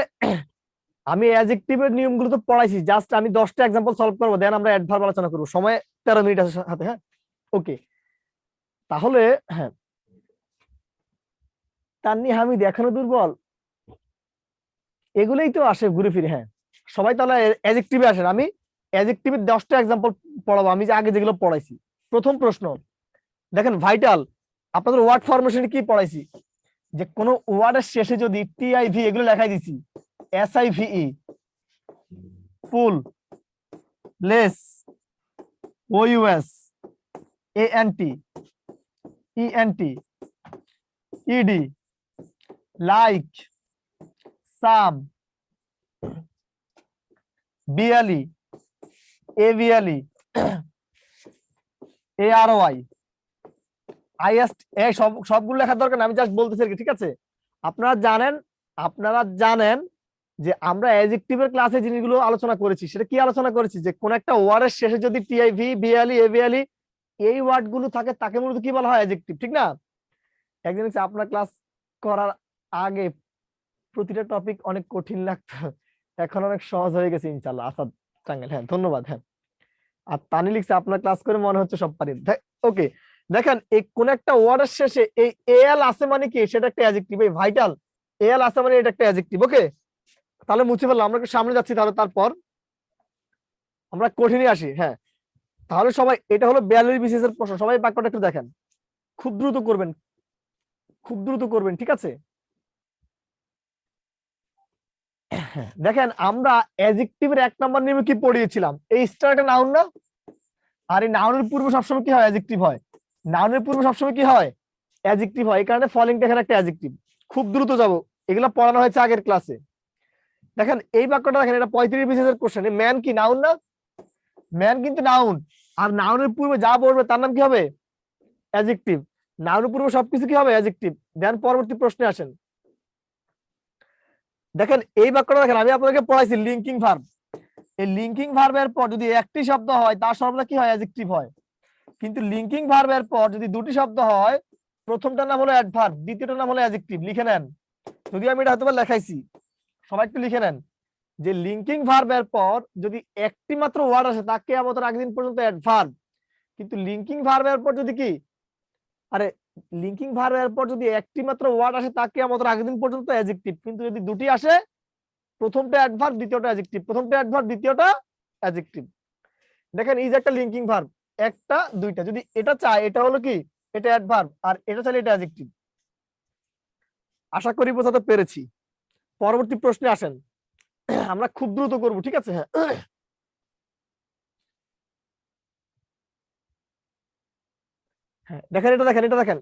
[SPEAKER 1] আমি অ্যাডজেক্টিভের নিয়মগুলো তো পড়াইছি, জাস্ট আমি 10টা এক্সাম্পল সলভ করবো, দেন আমরা অ্যাডভার্ব আলোচনা করবো। সময় 13 মিনিট আছে হাতে। হ্যাঁ, ওকে তাহলে হ্যাঁ, তান্নি হামিদ এখনো দুর্বল, এগুলোই তো আসে ঘুরে ফিরে। হ্যাঁ, সবাই তাহলে অ্যাডজেক্টিভে আসেন। আমি অ্যাডজেক্টিভের 10টা এক্সাম্পল পড়াবো, আমি যে আগে যেগুলো পড়াইছি। প্রথম প্রশ্ন দেখেন ভাইটাল, আপনাদের ওয়ার্ড ফরমেশনে কি পড়াইছি, যে কোন ওয়ার্ডের শেষে যদি টিআইভি এগুলো লেখাই দিছি, এসআইভিই, ফুল, লেস, ওইউএস, এএনটি, ইএনটি, ইডি, লাইক, সাম, বিএলই, এভিএলই, এআরওয়াই, আইএসট, এই সবগুলো লেখার দরকার না, আমি জাস্ট বলতেছি আর কি, ঠিক আছে? আপনারা জানেন যে আমরা অ্যাডজেক্টিভের ক্লাসে জিনিসগুলো আলোচনা করেছি। সেটা কি আলোচনা করেছি, যে কোন একটা ওয়ার্ডের শেষে যদি টিআইভি, বিএলই, এভিএলই এই ওয়ার্ড গুলো থাকে তাকে মূলত কি বলা হয়, অ্যাডজেক্টিভ, ঠিক না? একদিন হচ্ছে আপনার ক্লাস করার আগে প্রতিটা টপিক অনেক কঠিন লাগতো, এখন অনেক সহজ হয়ে গেছে ইনশাআল্লাহ। আসাদ টাঙ্গাইল, হ্যাঁ ধন্যবাদ। হ্যাঁ, আর তানি লিখছে আপনার ক্লাস করে মনে হচ্ছে সব পারি। ওকে, দেখেন এই কোন একটা ওয়ার্ডের শেষে এই এল আছে মানে কি, সেটা একটা অ্যাডজেক্টিভ। এই ভাইটাল, এল আছে মানে এটা একটা অ্যাডজেক্টিভ। ওকে, তাহলে মুছে ফেললাম, আমরা একটু সামনে যাচ্ছি। তাহলে তারপর আমরা কঠিনে আসি। হ্যাঁ, তাহলে সবাই, এটা হলো 42 বিসিএস এর প্রশ্ন। সবাই বাক্যটা একটু দেখেন, খুব দ্রুত করবেন, খুব দ্রুত করবেন, ঠিক আছে? দেখেন আমরা অ্যাডজেক্টিভের 1 নম্বর নিয়মে কি পড়িয়েছিলাম, এই স্টার একটা নাউন না, আর এই নাউনের পূর্বে সবসময় কি হয়, অ্যাডজেক্টিভ হয়। নাউনের পূর্বে সবসময় কি হয়, অ্যাডজেক্টিভ হয়। এই কারণে ফলিংটা এখানে একটা অ্যাডজেক্টিভ। খুব দ্রুত যাব, এগুলা পড়ানো হয়েছে আগের ক্লাসে। দেখেন এই বাক্যটা দেখেন, এটা 35 বিসিএস এর কোশ্চেন। ম্যান কি নাউন না? ম্যান কিন্তু নাউন, আর নাউনের পূর্বে যা বলবে তার নাম কি হবে, অ্যাডজেক্টিভ। নাউনের পূর্বে সবকিছু কি হবে, অ্যাডজেক্টিভ। দেন পরবর্তী প্রশ্নে আসেন। দেখেন এই বাক্যটা দেখেন, আমি আপনাদেরকে পড়াইছি লিঙ্কিং ভার্ব। এই লিঙ্কিং ভার্বের পর যদি একটি শব্দ হয় তার সর্বদা কি হয়, অ্যাডজেক্টিভ হয়। কিন্তু লিঙ্কিং ভার্বের পর যদি দুটি শব্দ হয়, প্রথমটার নাম হলো অ্যাডভার্ব, দ্বিতীয়টার নাম হলো অ্যাডজেক্টিভ। লিখে নেন, যদি আমি এটা হয়তো লেখাইছি, সবাই একটু লিখে নেন যে লিঙ্কিং ভার্বের পর যদি একটি মাত্র ওয়ার্ড আসে তাকে আমাদের আগের দিন পর্যন্ত অ্যাডভার্ব। কিন্তু লিঙ্কিং ভার্বের পর যদি কি, আরে লিঙ্কিং ভার্বের পর যদি একটি মাত্র ওয়ার্ড আসে তাকে আমাদের আগের দিন পর্যন্ত অ্যাডজেক্টিভ। কিন্তু যদি দুটি আসে, প্রথমটা অ্যাডভার্ব, দ্বিতীয়টা অ্যাডজেক্টিভ, প্রথমটা অ্যাডভার্ব, দ্বিতীয়টা অ্যাডজেক্টিভ। দেখেন এই যে একটা লিঙ্কিং ভার্ব, একটা দুইটা, যদি এটা চায় এটা হলো কি, এটা অ্যাডভার্ব, আর এটা চাইলে এটা অ্যাডজেক্টিভ। আশা করি বোঝাতে পেরেছি। পরবর্তী প্রশ্নে আসেন, আমরা খুব দ্রুত করব, ঠিক আছে? হ্যাঁ, হ্যাঁ দেখেন এটা, দেখেন এটা, দেখেন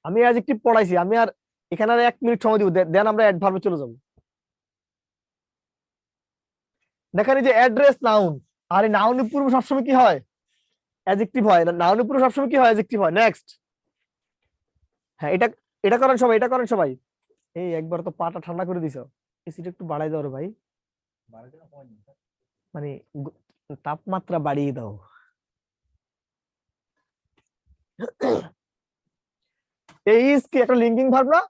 [SPEAKER 1] আমি অ্যাডজেক্টিভ পড়াইছি, আমি আর এখানে আর 1 মিনিট সময় দিব, দেন আমরা অ্যাডভার্বে চলে যাব। দেখেন এই যে অ্যাড্রেস নাউন, আর এই নাউনের পূর্বে সবসময় কি হয়, অ্যাডজেক্টিভ হয়। নাউনের পূর্বে সবসময় কি হয়, অ্যাডজেক্টিভ হয়। নেক্সট, হ্যাঁ এটা এটা করেন সবাই, এটা করেন সবাই। এই একবার তো পাটা ঠান্ডা করে দিছো, এসিটা একটু বাড়াই দাও রে ভাই, মানে তাপমাত্রা বাড়িয়ে দাও। এই ইজ কি একটা লিঙ্কিং ভার্ব না,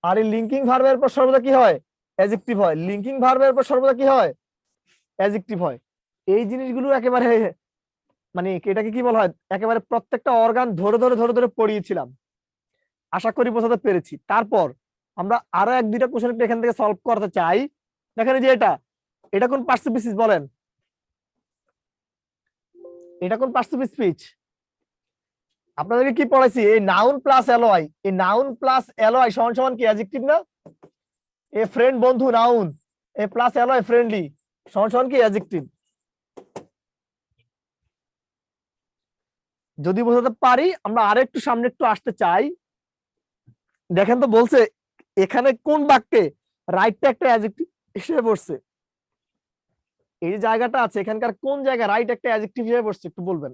[SPEAKER 1] আর এই লিঙ্কিং ভার্বের পর সর্বদা কি হয়, অ্যাডজেক্টিভ হয়। লিঙ্কিং ভার্বের পর সর্বদা কি হয়, অ্যাডজেক্টিভ হয়। এই জিনিসগুলো একেবারে মানে এটাকে কি বলা হয়, একেবারে প্রত্যেকটা অর্গান ধরে ধরে ধরে ধরে পড়িয়েছিলাম। আশা করি বোঝাতে পেরেছি। তারপর আমরা আরো 1-2টা কোশ্চেন এখান থেকে সলভ করতে চাই। দেখেন যে এটা এটা কোন পার্টসিপ স্পিচ বলেন, এটা কোন পার্টসিপ স্পিচ? আপনাদেরকে কি পড়াইছি, এই নাউন প্লাস এলওআই, এই নাউন প্লাস এলওআই সমান সমান কি, অ্যাডজেক্টিভ না? এ ফ্রেন্ড বন্ধু নাউন, এ প্লাস এলওআই ফ্রেন্ডলি সমান সমান কি, অ্যাডজেক্টিভ। যদি বোঝাতে পারি, আমরা আরো একটু সামনে একটু আসতে চাই। দেখেন তো বলছে এখানে কোন বাক্যে রাইটটা একটা অ্যাডজেক্টিভ হিসেবে বসছে, এই জায়গাটা আছে এখানকার কোন জায়গায় রাইট একটা অ্যাডজেক্টিভ হিসেবে বসছে, একটু বলবেন।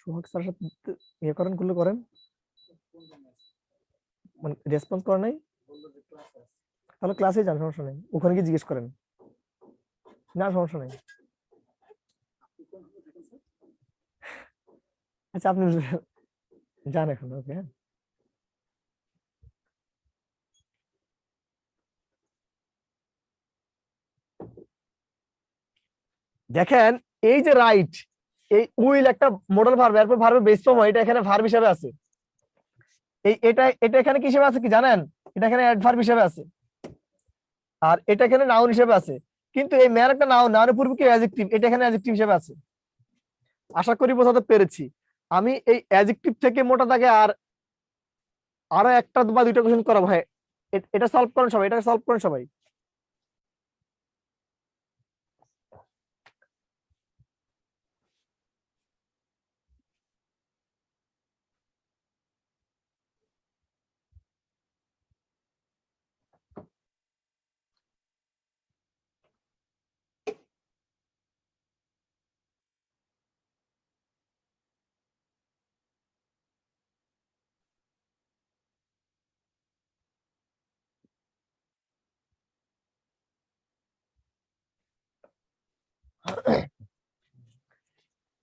[SPEAKER 1] সোহাগ স্যার সাথে ইয়ে করেন, গুলো করেন, মানে রেসপন্স করে নাই, তাহলে ক্লাসে যান, সমস্যা নেই, ওখানে গিয়ে জিজ্ঞেস করেন, না সমস্যা নেই। আচ্ছা আপনি যান এখন, ওকে। দেখেন এই যে রাইট, এই উইল একটা মডেল ভার্ব, এরপর ভার্বের বেস ফর্ম, এটা এখানে ভার্ব হিসেবে আছে। এই এটা এটা এখানে কি হিসেবে আছে কি জানেন, এটা এখানে অ্যাডভার্ব হিসেবে আছে। আর এটা এখানে নাউন হিসেবে আছে, কিন্তু এই মেয়ার একটা নাউন, নাউনের পূর্বে কি অ্যাডজেক্টিভ, এটা এখানে অ্যাডজেক্টিভ হিসেবে আছে। আশা করি বোঝাতে পেরেছি। আমি এই অ্যাডজেক্টিভ থেকে মোটা দাগে আরো একটা বা দুইটা কোশ্চেন করাবো। হ্যাঁ, এটা সলভ করেন সবাই, এটা সলভ করেন সবাই।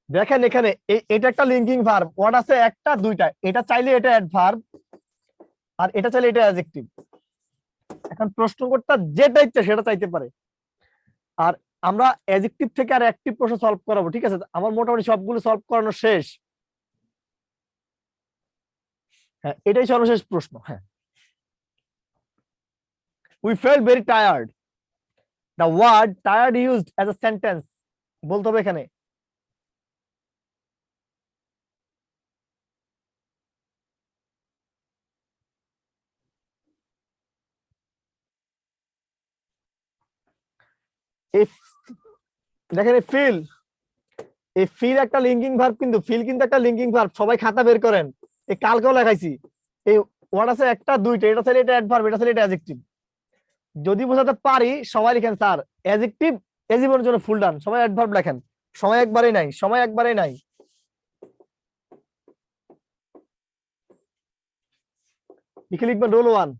[SPEAKER 1] দেখেন এখানে এটা একটা লিঙ্কিং ভার্ব, ওয়ার্ড আছে একটা দুইটা, এটা চাইলে এটা অ্যাডভার্ব আর এটা চাইলে এটা অ্যাডজেক্টিভ। এখন প্রশ্নকর্তা যেটা ইচ্ছে সেটা চাইতে পারে। আর আমরা অ্যাডজেক্টিভ থেকে আর অ্যাক্টিভ প্রশ্ন সলভ করাবো, ঠিক আছে? আমার মোটামুটি সবগুলো সলভ করানো শেষ। হ্যাঁ, এটাই সর্বশেষ প্রশ্ন। হ্যাঁ, we felt very tired, the word tired used as a sentence বলতে হবে এখানে। দেখেন এই ফিল একটা লিঙ্কিং ভার্ব, কিন্তু ফিল কিন্তু একটা লিঙ্কিং ভার্ব। সবাই খাতা বের করেন, এই কালকেও লেখাইছি। এই ওয়ার্ড আছে একটা দুইটা, এটা চাইলে এটা অ্যাডভার্ব, এটা চাইলে এটা অ্যাডজেক্টিভ। যদি বোঝাতে পারি সবাই লিখেন স্যার অ্যাডজেক্টিভ এ জীবনের জন্য ফুল ডান, সবাই অ্যাডভার্ব লেখেন। সময় একবারেই নাই, সময় একবারেই নাই। লিখে লিখবেন রোল 1।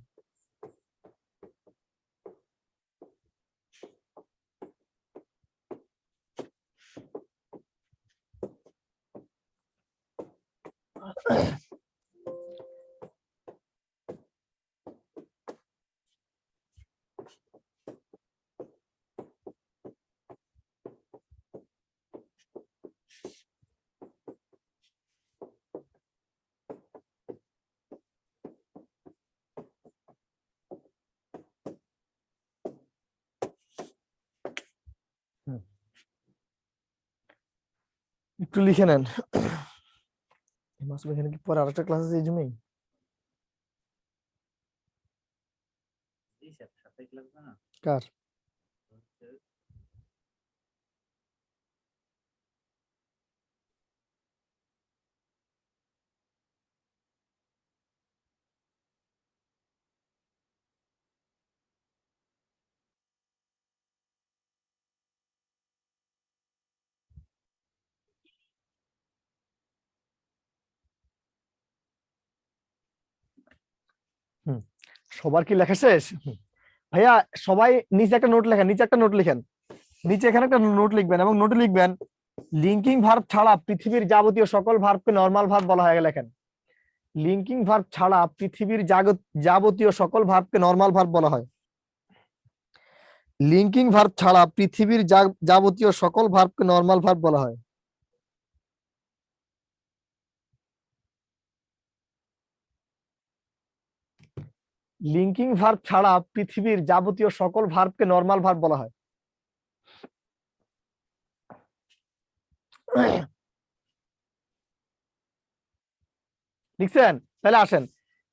[SPEAKER 1] একটু লিখে নেন। এখানে কি পরে আরেকটা ক্লাস আছে এই জন্যই? কার? সবার কি লেখা শেষ? ভাইয়া সবাই নিচে একটা নোট লেখেন, নিচে একটা নোট লিখেন, নিচে এখানে একটা নোট লিখবেন এবং নোটে লিখবেন লিঙ্কিং ভার্ব ছাড়া পৃথিবীর যাবতীয় সকল ভার্বকে নরমাল ভার্ব বলা হয়। লেখেন লিঙ্কিং ভার্ব ছাড়া পৃথিবীর যাবতীয় সকল ভার্বকে নরমাল ভার্ব বলা হয়। লিঙ্কিং ভার্ব ছাড়া পৃথিবীর যাবতীয় সকল ভার্বকে নরমাল ভার্ব বলা হয়। লিঙ্কিং ভার্ব ছাড়া পৃথিবীর যাবতীয় সকল ভার্বকে নরমাল ভার্ব বলা হয়। লিখছেন? তাহলে আসেন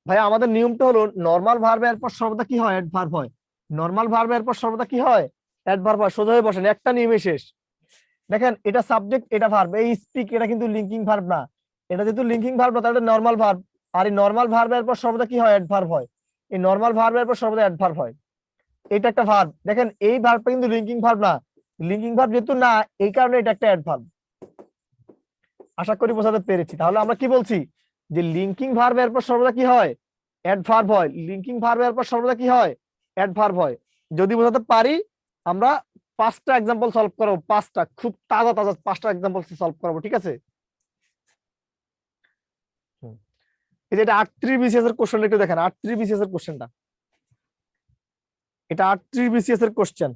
[SPEAKER 1] ভাই, আমাদের নিয়মটা হলো নরমাল ভার্বের পর সর্বদা কি হয়? অ্যাডভার্ব হয়। নরমাল ভার্বের পর সর্বদা কি হয়? অ্যাডভার্ব হয়। সোজা হয়ে বসেন, একটা নিয়মে শেষ। দেখেন এটা সাবজেক্ট, এটা ভার্ব। এই স্পিক এটা কিন্তু লিঙ্কিং ভার্ব না, এটা যেহেতু লিঙ্কিং ভার্ব না তাহলে নরমাল ভার্ব। আর এই নরমাল ভার্বের পর সর্বদা কি হয়? অ্যাডভার্ব হয়। এই নরমাল ভার্বের পর সর্বদা অ্যাডভার্ব হয়। এটা একটা ভার্ব। দেখেন এই ভার্বটা কিন্তু লিঙ্কিং ভার্ব না, লিঙ্কিং ভার্ব যেহেতু না এই কারণে এটা একটা অ্যাডভার্ব। আশা করি বোঝাতে পেরেছি। তাহলে আমরা কি বলছি যে লিঙ্কিং ভার্বের পর সর্বদা কি হয়? অ্যাডভার্ব হয়। লিঙ্কিং ভার্বের পর সর্বদা কি হয়? অ্যাডভার্ব হয়। যদি বোঝাতে পারি আমরা 5টা एग्जांपल সলভ করব, 5টা খুব তাজা তাজা 5টা एग्जांपल সলভ করব, ঠিক আছে? এই যে এটা 38 বিসিএস এর কোশ্চেন, একটু দেখেন 38 বিসিএস এর কোশ্চেনটা, এটা 38 বিসিএস এর কোশ্চেন।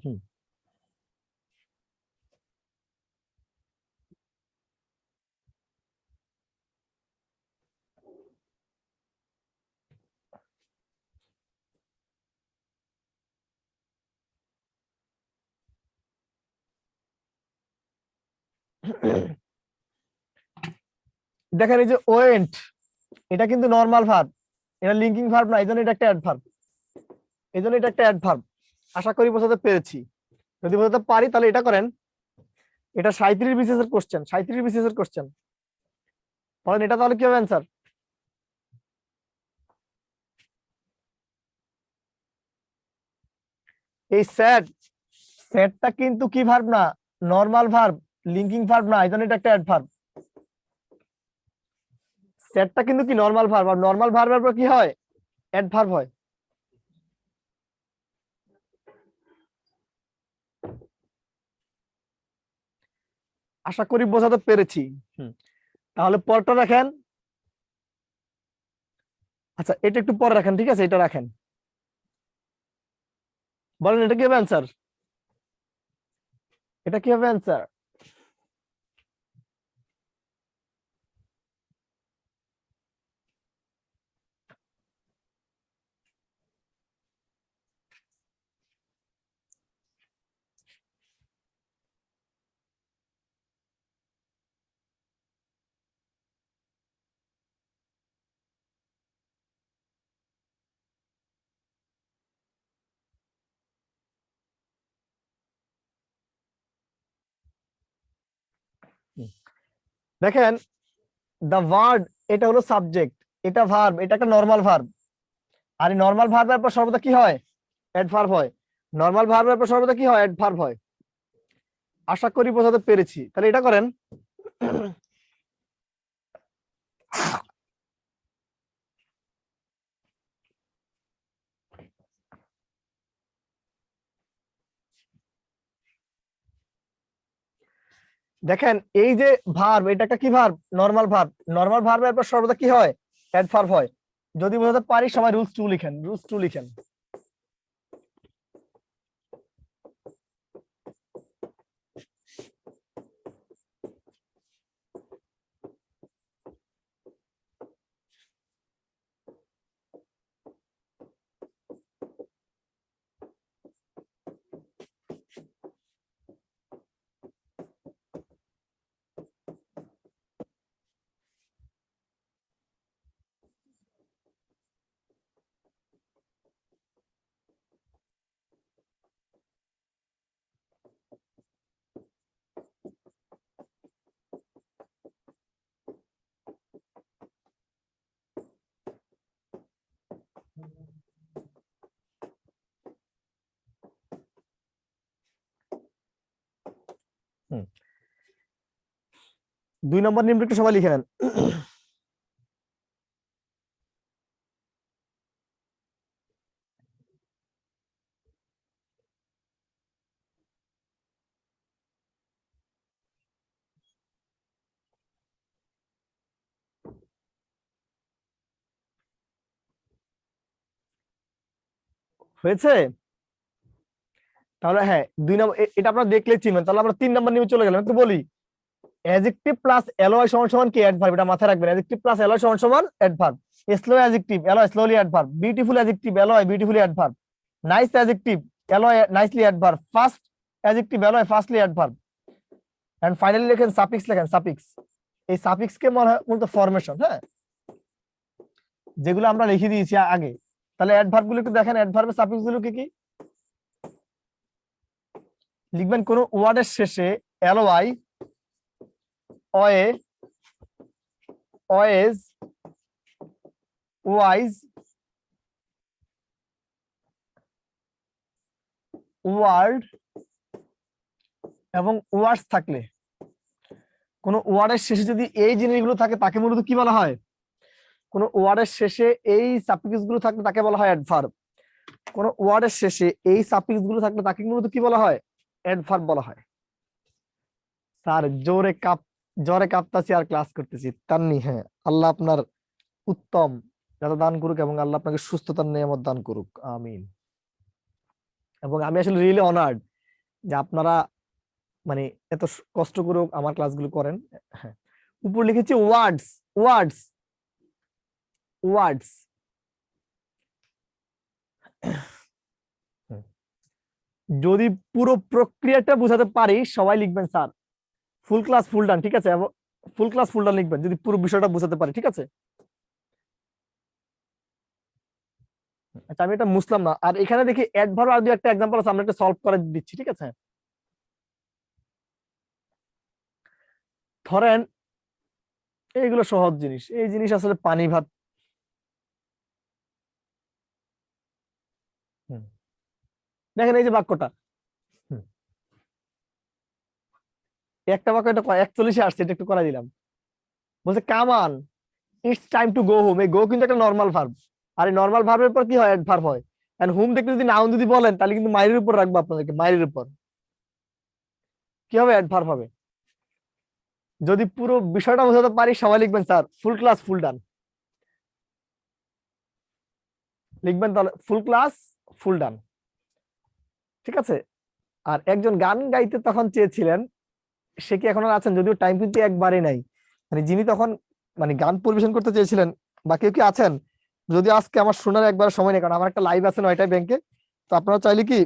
[SPEAKER 1] দেখেন এই যে ওয়েন্ট, এটা কিন্তু নর্মাল ভার্ব, এটা লিঙ্কিং ভার্ব না, এই জন্য এটা একটা অ্যাডভার্ব, এই জন্য এটা একটা অ্যাডভার্ব। আশা করি বোঝাতে পেরেছি। যদি বোঝাতে পারি তাহলে এটা করেন, এটা 37 বিসিএস এর কোশ্চেন, 37 বিসিএস এর কোশ্চেন। বলেন এটা তাহলে কি হবে অ্যান্সার? এই স্যাড, স্যাডটা কিন্তু কি ভার্ব না, নর্মাল ভার্ব, লিঙ্কিং ভার্ব না, এই জন্য এটা একটা অ্যাডভার্ব। স্যাডটা কিন্তু কি নর্মাল ভার্ব, আর নর্মাল ভার্বের পর কি হয়, অ্যাডভার্ব হয়। আশা করি বোঝাতে পেরেছি। তাহলে পরটা রাখেন। আচ্ছা এটা একটু পরে রাখেন, ঠিক আছে, এটা রাখেন। বলেন এটা কি হবে অ্যান্সার? এটা কি হবে অ্যান্সার? দেখেন দা ওয়ার্ড, এটা হলো সাবজেক্ট, এটা ভার্ব, এটা একটা নর্মাল ভার্ব। আর এই নর্মাল ভার্বের পর সর্বদা কি হয়, অ্যাডভার্ব হয়। নর্মাল ভার্বের পর সর্বদা কি হয়, অ্যাডভার্ব হয়। আশা করি বোঝাতে পেরেছি। তাহলে এটা করেন, দেখেন এই যে ভার্ব, এটা একটা কি ভার্ব, নর্মাল ভার্ব। নর্মাল ভার্বের পর সর্বদা কি হয়, অ্যাডভার্ব হয়। যদি বোঝাতে পারি সবাই রুলস 2 লিখেন, রুলস 2 লিখেন। হুম, 2 নম্বর নিম্নলিখিত সবাই লিখে নেন। হয়েছে? তাহলে হ্যাঁ 2 নম্বর এটা আপনারা দেখলে চিনবেন। তাহলে আমরা 3 নম্বর নিয়ে চলে গেলাম। একটু বলি, অ্যাডজেক্টিভ প্লাস এলওয়াই সমান সমান কি, অ্যাডভার্ব। এটা মাথায় রাখবেন, অ্যাডজেক্টিভ প্লাস এলওয়াই সমান সমান adverb. Slow adjective, L Y slowly adverb. Beautiful adjective, L Y beautifully adverb. Nice adjective, L Y nicely adverb. Fast adjective, L Y fastly adverb. And finally লেখেন সাফিক্স, লেখেন সাফিক্স। এই সাফিক্স কে বলা হয় মূলত ফরমেশন, হ্যাঁ, যেগুলো আমরা লিখে দিয়েছি আগে। তাহলে অ্যাডভার্ব গুলো একটু দেখেন, অ্যাডভার্বের সাফিক্স গুলো কি কি লিখবেন। কোন ওয়ার্ডের শেষে এলওয়াই, অয়ে, অয়েজ, ওয়াইজ, ওয়ার্ড এবং ওয়ার্ডস থাকলে, কোন ওয়ার্ডের শেষে যদি এই জিনিসগুলো থাকে তাকে মূলত কি বলা হয়, কোন ওয়ার্ডের শেষে এই সাফিক্স গুলো থাকলে তাকে বলা হয় অ্যাডভার্ব। কোন ওয়ার্ডের শেষে এই সাফিক্স গুলো থাকলে তাকে মূলত কি বলা হয়, অ্যাডভার্ব বলা হয়। স্যার জোরে কাঁপতাছি আর ক্লাস করতেছি, তান্নি হ্যাঁ, আল্লাহ আপনার উত্তম যাতে দান করুক এবং আল্লাহ আপনাকে সুস্থতার নিয়ামত দান করুক, আমিন। এবং আমি আসলে রিয়েলি অনার্ড যে আপনারা মানে এত কষ্ট করে আমার ক্লাসগুলো করেন। হ্যাঁ, উপর লিখেছি ওয়ার্ডস, ওয়ার্ডস, ওয়ার্ডস। যদি পুরো প্রক্রিয়াটা বোঝাতে পারি সবাই লিখবেন স্যার ফুল ক্লাস ফুল ডান, ঠিক আছে, ফুল ক্লাস ফুল ডান লিখবেন যদি পুরো বিষয়টা বুঝাতে পারি, ঠিক আছে। আচ্ছা আমি এটা মুছলাম না, আর এখানে দেখি অ্যাডভার্ব আর দুই একটা এক্সাম্পল আছে, আমরা একটা সলভ করে দিচ্ছি, ঠিক আছে। ধরেন এইগুলো সহজ জিনিস, এই জিনিস আসলে পানি ভাত। হুম, দেখেন এই যে বাক্যটা, হুম, একটা বাক্য, এটা 41-এ আসছে, এটা একটু করে দিলাম। বলছে কামান, it's time to go home. এই গো কিন্তু একটা নর্মাল ভার্ব, আর এই নর্মাল ভার্বের পর কি হয়, অ্যাডভার্ব হয়। এন্ড হোম দেখতে যদি নাউন যদি বলেন তাহলে কিন্তু মাইরের উপর রাখবো আপনাদেরকে, মাইরের উপর কি হবে, অ্যাডভার্ব হবে। যদি পুরো বিষয়টা বোঝাতে পারি সবাই লিখবেন স্যার ফুল ক্লাস ফুল ডান, লিখবেন তাহলে ফুল ক্লাস ফুল ডান, ঠিক আছে। আর একজন গান গাইতে তখন চেয়েছিলেন, সে কি এখন আর আছেন, যদিও টাইম কিন্তু একবারে নাই, মানে যিনি তখন মানে গান পরিবেশন করতে চেয়েছিলেন, বা কেউ কি আছেন? যদি আজকে আমার শোনার একবার সময় নেই, কারণ আমার একটা লাইভ আছে 9টায় ব্যাংকে, তো আপনারা চাইলে কি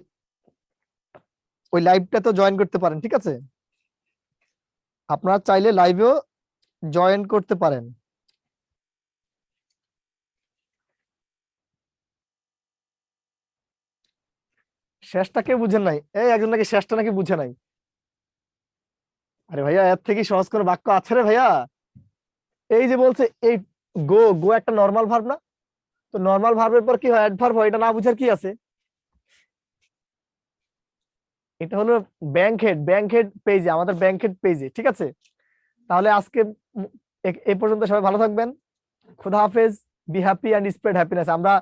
[SPEAKER 1] ওই লাইভটা তো জয়েন করতে পারেন, ঠিক আছে। আপনারা চাইলে লাইভেও জয়েন করতে পারেন। শেষটা কেউ বুঝেন নাই? এই একজন নাকি শেষটা নাকি বুঝে নাই। আরে ভাইয়া এর থেকে সহজ কোনো বাক্য আছে রে ভাইয়া? এই যে বলছে এই গো, গো একটা নর্মাল ভার্ব না? তো নর্মাল ভার্বের পর কি হয়, অ্যাডভার্ব হয়, এটা না বুঝার কি আছে? এটা হলো ব্যাংক হেড পেজে, আমাদের ব্যাংক হেড পেজে, ঠিক আছে। তাহলে আজকে এই পর্যন্ত সবাই ভালো থাকবেন, খুদা হাফেজ, be happy and spread happiness. আমরা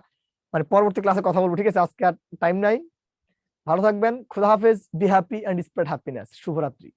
[SPEAKER 1] মানে পরবর্তী ক্লাসে কথা বলবো, ঠিক আছে, আজকে আর টাইম নাই। ভালো থাকবেন, খুদা হাফেজ, be happy and spread happiness, শুভরাত্রি।